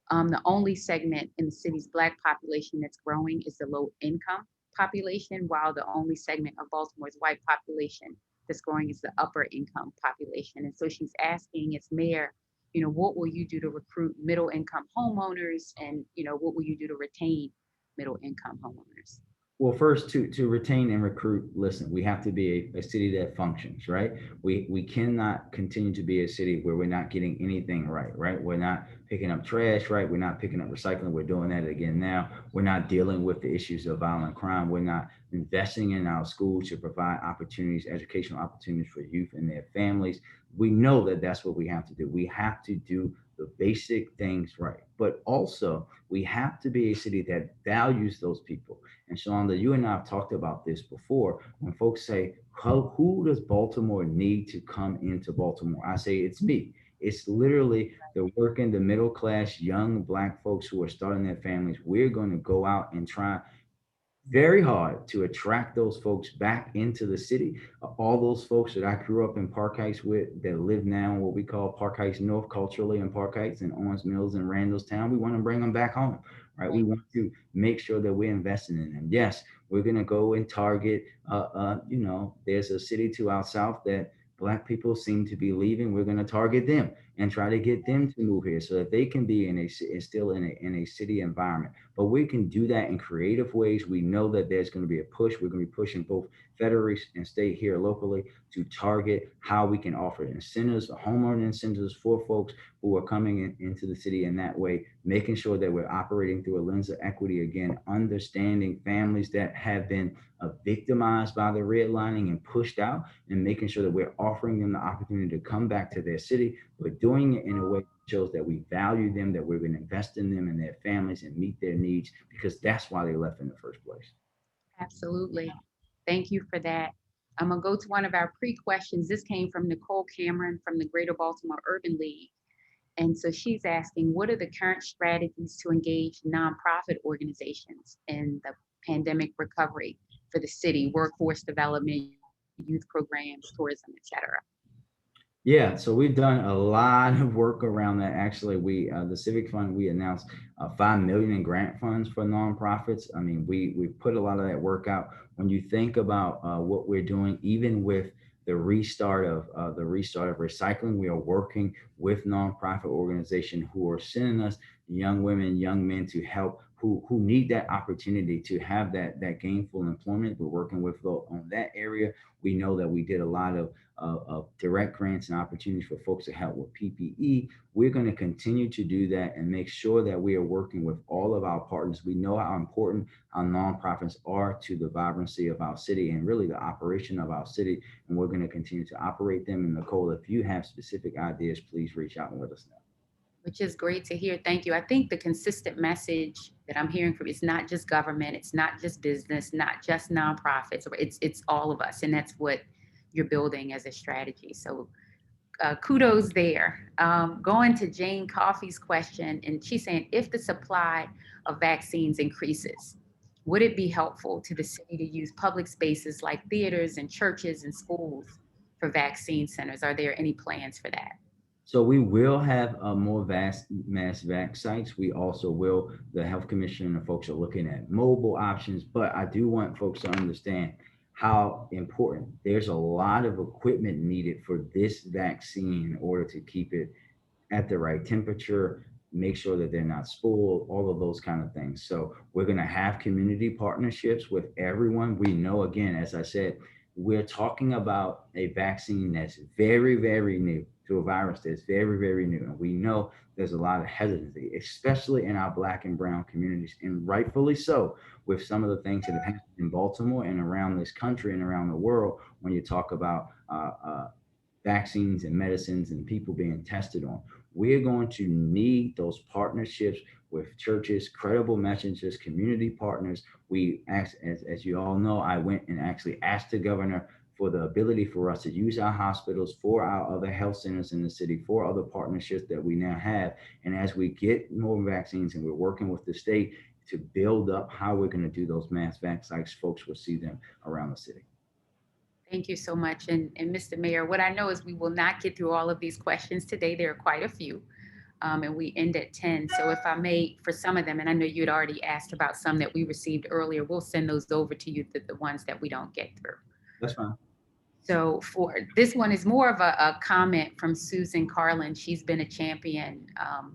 A: the only segment in the city's Black population that's growing is the low income population, while the only segment of Baltimore's white population that's growing is the upper income population. And so she's asking as mayor, what will you do to recruit middle income homeowners, and, what will you do to retain middle income homeowners?
C: Well, first, to retain and recruit, listen, we have to be a city that functions, right? We cannot continue to be a city where we're not getting anything right, right? We're not picking up trash, right? We're not picking up recycling. We're doing that again now. We're not dealing with the issues of violent crime. We're not investing in our schools to provide opportunities, educational opportunities for youth and their families. We know that that's what we have to do. We have to do the basic things right, but also we have to be a city that values those people. And Shalonda, you and I have talked about this before. When folks say, who does Baltimore need to come into Baltimore? I say, it's me. It's literally the working, the middle class, young Black folks who are starting their families. We're going to go out and try very hard to attract those folks back into the city. All those folks that I grew up in Park Heights with, that live now in what we call Park Heights North culturally, and Park Heights and Owens Mills and Randallstown, we want to bring them back home, right? We want to make sure that we're investing in them. Yes, we're going to go and target, there's a city to our south that Black people seem to be leaving. We're going to target them and try to get them to move here so that they can be still in a city environment. But we can do that in creative ways. We know that there's going to be a push. We're going to be pushing both federally and state here locally to target how we can offer incentives, homeowner incentives for folks who are coming into the city in that way, making sure that we're operating through a lens of equity, again, understanding families that have been victimized by the redlining and pushed out, and making sure that we're offering them the opportunity to come back to their city. We're doing it in a way that shows that we value them, that we're going to invest in them and their families and meet their needs, because that's why they left in the first place.
A: Absolutely. Thank you for that. I'm going to go to one of our pre-questions. This came from Nicole Cameron from the Greater Baltimore Urban League. And so she's asking, what are the current strategies to engage nonprofit organizations in the pandemic recovery for the city, workforce development, youth programs, tourism, et cetera?
C: Yeah, so we've done a lot of work around that. Actually, the Civic Fund, we announced $5 million in grant funds for nonprofits. I mean, we put a lot of that work out. When you think about what we're doing, even with the restart of recycling, we are working with nonprofit organizations who are sending us young women, young men to help who need that opportunity to have that gainful employment. We're working with on that area. We know that we did a lot of direct grants and opportunities for folks to help with PPE. We're going to continue to do that and make sure that we are working with all of our partners. We know how important our nonprofits are to the vibrancy of our city and really the operation of our city. And we're going to continue to operate them. And Nicole, if you have specific ideas, please reach out and let us know.
A: which is great to hear. Thank you. I think the consistent message that I'm hearing from it's not just government, it's not just business, not just nonprofits, it's all of us, and that's what you're building as a strategy. So kudos there. Going to Jane Coffey's question, and she's saying if the supply of vaccines increases, would it be helpful to the city to use public spaces like theaters and churches and schools for vaccine centers? Are there any plans for that?
C: So we will have more vast mass vac sites. We also will, the health commission and the folks are looking at mobile options, but I do want folks to understand how important there's a lot of equipment needed for this vaccine in order to keep it at the right temperature, make sure that they're not spoiled, all of those kind of things. So we're going to have community partnerships with everyone. We know, again, as I said, we're talking about a vaccine that's very, very new to a virus that's very, very new. And we know there's a lot of hesitancy, especially in our Black and brown communities, and rightfully so, with some of the things that have happened in Baltimore and around this country and around the world when you talk about vaccines and medicines and people being tested on. We're going to need those partnerships with churches, credible messengers, community partners. We asked, as you all know, I went and actually asked the governor for the ability for us to use our hospitals, for our other health centers in the city, for other partnerships that we now have. And as we get more vaccines and we're working with the state to build up how we're going to do those mass vac sites, folks will see them around the city.
A: Thank you so much. And Mr. Mayor, what I know is we will not get through all of these questions today. There are quite a few. And we end at 10. So if I may, for some of them, and I know you'd already asked about some that we received earlier, we'll send those over to you, the ones that we don't get through.
C: That's fine.
A: So for this one is more of a comment from Susan Carlin. She's been a champion,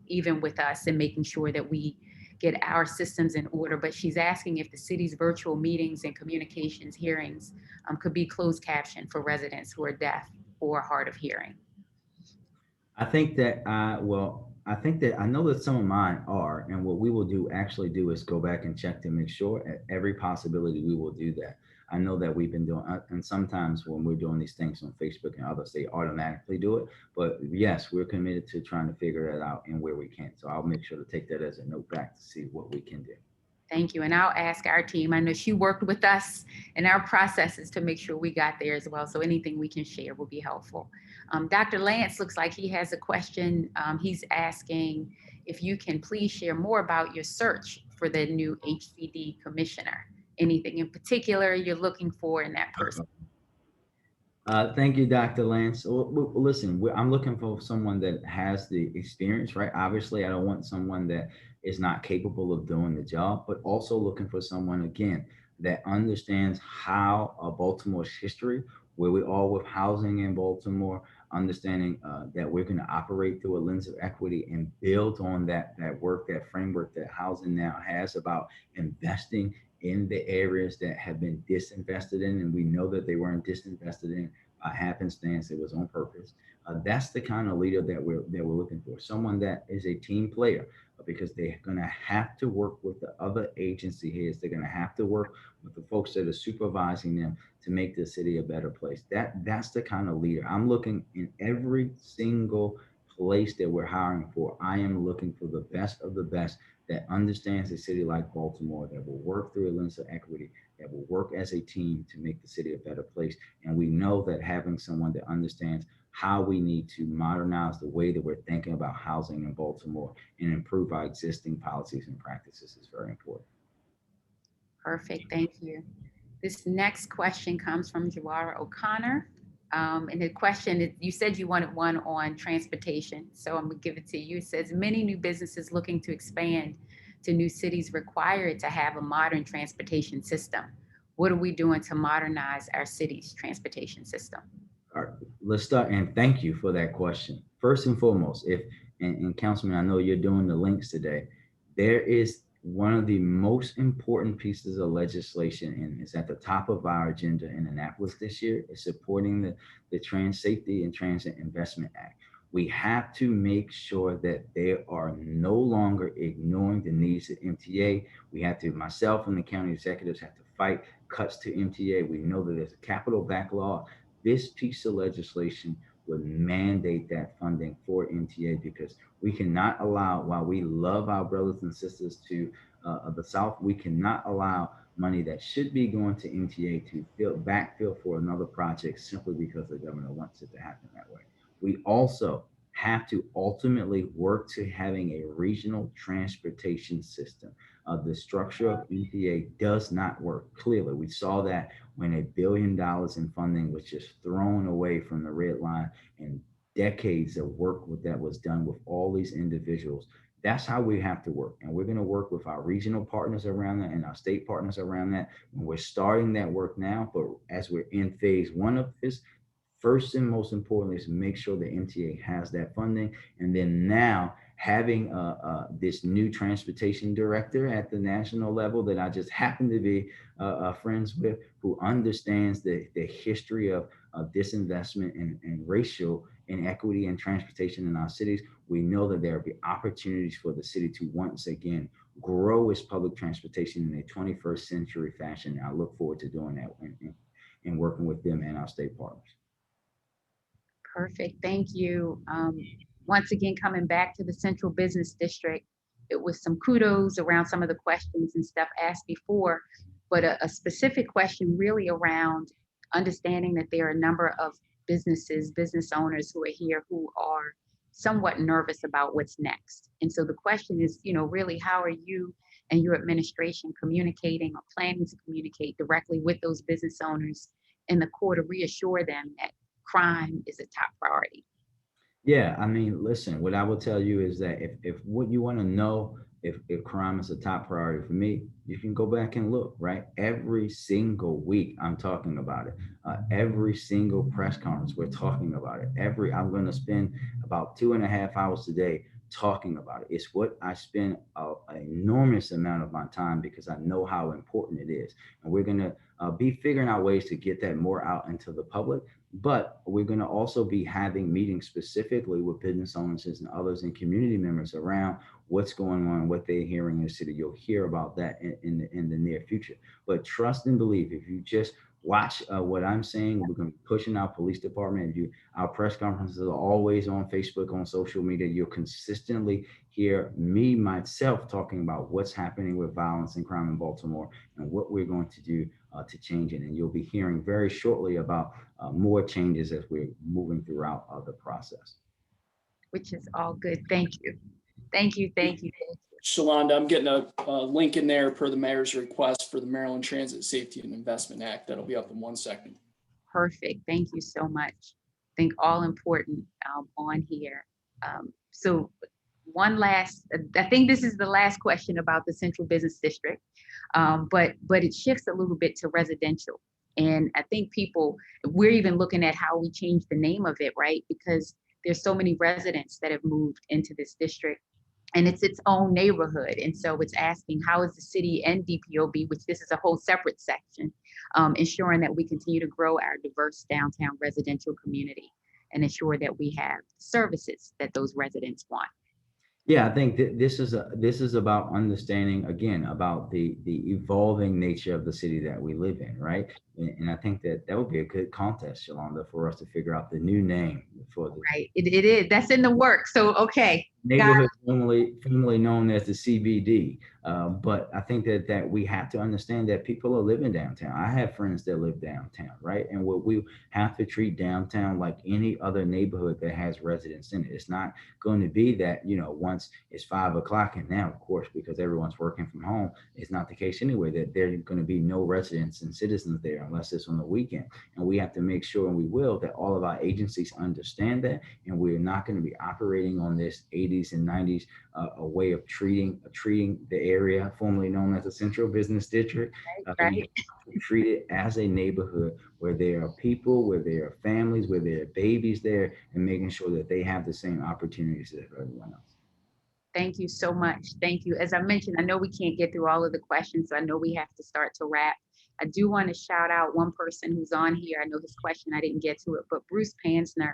A: even with us, in making sure that we get our systems in order. But she's asking if the city's virtual meetings and communications hearings could be closed captioned for residents who are deaf or hard of hearing.
C: I think that I think that I know that some of mine are, and what we will actually do is go back and check to make sure at every possibility we will do that. I know that we've been doing, and sometimes when we're doing these things on Facebook and others, they automatically do it. But yes, we're committed to trying to figure that out and where we can. So I'll make sure to take that as a note back to see what we can do.
A: Thank you. And I'll ask our team. I know she worked with us in our processes to make sure we got there as well. So anything we can share will be helpful. Dr. Lance looks like he has a question. He's asking if you can please share more about your search for the new HCD commissioner. Anything in particular you're looking for in that person?
C: Thank you, Dr. Lance. Listen, I'm looking for someone that has the experience, right? Obviously, I don't want someone that is not capable of doing the job, but also looking for someone, again, that understands how Baltimore's history, where we are with housing in Baltimore, understanding that we're going to operate through a lens of equity and build on that work, that framework that housing now has about investing in the areas that have been disinvested in, and we know that they weren't disinvested in happenstance. It was on purpose. That's the kind of leader that we're looking for. Someone that is a team player, because they're going to have to work with the other agency heads. They're going to have to work with the folks that are supervising them to make the city a better place. That's the kind of leader I'm looking in every single place that we're hiring for. I am looking for the best of the best that understands a city like Baltimore, that will work through a lens of equity, that will work as a team to make the city a better place. And we know that having someone that understands how we need to modernize the way that we're thinking about housing in Baltimore and improve our existing policies and practices is very important.
A: Perfect, thank you. This next question comes from Jawara O'Connor. And the question is, you said you wanted one on transportation, so I'm gonna give it to you. It says, many new businesses looking to expand to new cities require it to have a modern transportation system. What are we doing to modernize our city's transportation system?
C: All right, let's start, and thank you for that question. First and foremost, and Councilman, I know you're doing the links today, there is one of the most important pieces of legislation, and it's at the top of our agenda in Annapolis this year, is supporting the Trans Safety and Transit Investment Act. We have to make sure that they are no longer ignoring the needs of MTA. We have to, myself and the county executives have to fight cuts to MTA. We know that there's a capital backlog. This piece of legislation would mandate that funding for NTA, because we cannot allow, while we love our brothers and sisters to the South, we cannot allow money that should be going to NTA to backfill for another project simply because the governor wants it to happen that way. We also have to ultimately work to having a regional transportation system. The structure of NTA does not work. Clearly, we saw that when $1 billion in funding was just thrown away from the red line, and decades of work that was done with all these individuals. That's how we have to work. And we're going to work with our regional partners around that and our state partners around that. And we're starting that work now. But as we're in phase one of this, first and most importantly is make sure the NTA has that funding. And then now having this new transportation director at the national level that I just happen to be friends with, who understands the history of disinvestment and racial inequity in transportation in our cities. We know that there will be opportunities for the city to once again grow its public transportation in a 21st century fashion. And I look forward to doing that and working with them and our state partners.
A: Perfect. Thank you. Once again, coming back to the Central Business District, it was some kudos around some of the questions and stuff asked before, but a specific question really around understanding that there are a number of business owners who are here who are somewhat nervous about what's next. And so the question is, really, how are you and your administration communicating or planning to communicate directly with those business owners in the core to reassure them that crime is a top priority?
C: Yeah, I mean, listen, what I will tell you is that if what you want to know, if crime is a top priority for me, you can go back and look, right? Every single week, I'm talking about it. Every single press conference, we're talking about it. I'm going to spend about 2.5 hours a day talking about it. It's what I spend an enormous amount of my time, because I know how important it is. And we're going to be figuring out ways to get that more out into the public. But we're going to also be having meetings specifically with business owners and others and community members around what's going on, what they're hearing in the city. You'll hear about that in the near future. But trust and believe, if you just watch what I'm saying, we're going to be pushing our police department. Our press conferences are always on Facebook, on social media. You'll consistently hear myself talking about what's happening with violence and crime in Baltimore and what we're going to do to change it. And you'll be hearing very shortly about more changes as we're moving throughout the process.
A: Which is all good. Thank you. Thank you.
B: Shalonda, I'm getting a link in there per the mayor's request for the Maryland Transit Safety and Investment Act. That'll be up in 1 second.
A: Perfect. Thank you so much. I think all important on here. So one last, I think this is the last question about the Central Business District, but it shifts a little bit to residential. And I think we're even looking at how we change the name of it, right? Because there's so many residents that have moved into this district, and it's its own neighborhood. And so it's asking, how is the city and DPOB, which this is a whole separate section, ensuring that we continue to grow our diverse downtown residential community and ensure that we have services that those residents want.
C: Yeah, I think this is about understanding, again, about the evolving nature of the city that we live in, right? And I think that would be a good contest, Shalonda, for us to figure out the new name for the
A: right. It is. That's in the work. So okay.
C: Neighborhood formerly known as the CBD. But I think that we have to understand that people are living downtown. I have friends that live downtown, right? And what we have to treat downtown like any other neighborhood that has residents in it. It's not going to be that, once it's 5 o'clock, and now, of course, because everyone's working from home, it's not the case anyway, that there are going to be no residents and citizens there unless it's on the weekend. And we have to make sure, and we will, that all of our agencies understand that, and we're not going to be operating on this 80s and 90s a way of treating the area formerly known as the Central Business District.
A: Right.
C: Treat it as a neighborhood where there are people, where there are families, where there are babies there, and making sure that they have the same opportunities as everyone else.
A: Thank you so much. Thank you. As I mentioned, I know we can't get through all of the questions, so I know we have to start to wrap. I do want to shout out one person who's on here. I know his question, I didn't get to it, but Bruce Pansner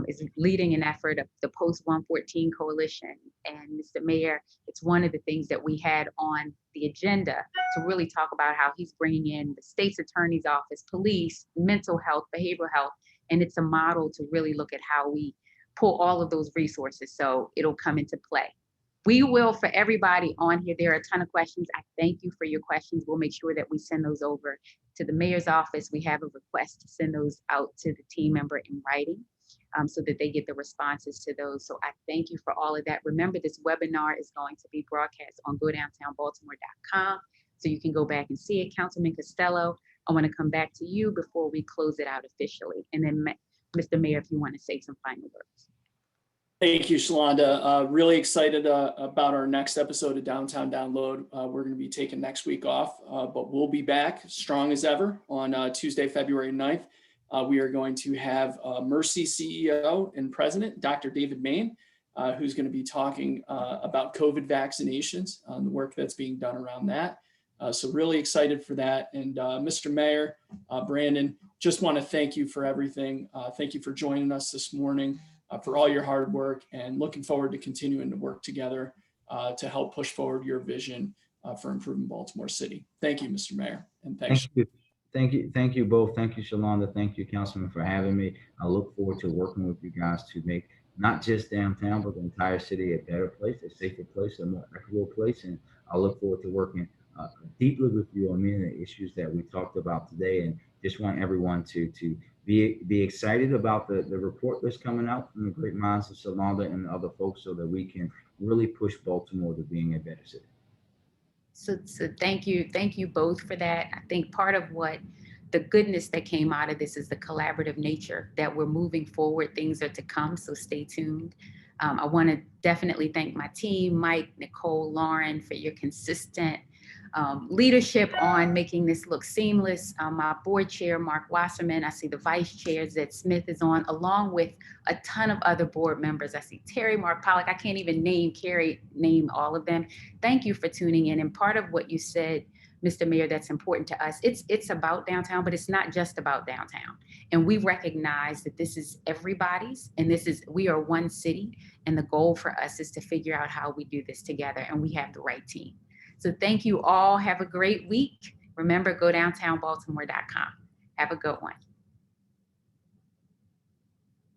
A: is leading an effort of the Post 114 Coalition. And Mr. Mayor, it's one of the things that we had on the agenda to really talk about how he's bringing in the state's attorney's office, police, mental health, behavioral health, And it's a model to really look at how we pull all of those resources so it'll come into play. We will, for everybody on here, there are a ton of questions. I thank you for your questions. We'll make sure that we send those over to the mayor's office. We have a request to send those out to the team member in writing so that they get the responses to those. So I thank you for all of that. Remember, this webinar is going to be broadcast on godowntownbaltimore.com. So you can go back and see it. Councilman Costello, I want to come back to you before we close it out officially. And then Mr. Mayor, if you want to say some final words.
B: Thank you, Shalonda. Really excited about our next episode of Downtown Download. We're going to be taking next week off, but we'll be back strong as ever on Tuesday, February 9th. We are going to have Mercy CEO and President, Dr. David Main, who's going to be talking about COVID vaccinations, the work that's being done around that. So really excited for that. And Mr. Mayor, Brandon, just want to thank you for everything. Thank you for joining us this morning, for all your hard work, and looking forward to continuing to work together to help push forward your vision for improving Baltimore City. Thank you, Mr. Mayor, and thanks.
C: Thank you both. Thank you, Shalonda. Thank you, Councilman, for having me. I look forward to working with you guys to make not just downtown, but the entire city a better place, a safer place, a more equitable place. And I look forward to working deeply with you on many of the issues that we talked about today. And just want everyone to be excited about the report that's coming out from the great minds of Shalonda and other folks, so that we can really push Baltimore to being a better city.
A: So thank you both for that. I think part of what the goodness that came out of this is the collaborative nature that we're moving forward. Things are to come, so stay tuned. I want to definitely thank my team, Mike, Nicole, Lauren, for your consistent leadership on making this look seamless. My board chair, Mark Wasserman. I see the vice chair, Zed Smith, is on, along with a ton of other board members. I see Terry, Mark Pollock. I can't even name all of them. Thank you for tuning in. And part of what you said, Mr. Mayor, that's important to us. It's about downtown, but it's not just about downtown. And we recognize that this is everybody's, and we are one city. And the goal for us is to figure out how we do this together, and we have the right team. So thank you all. Have a great week. Remember, godowntownbaltimore.com. Have a good one.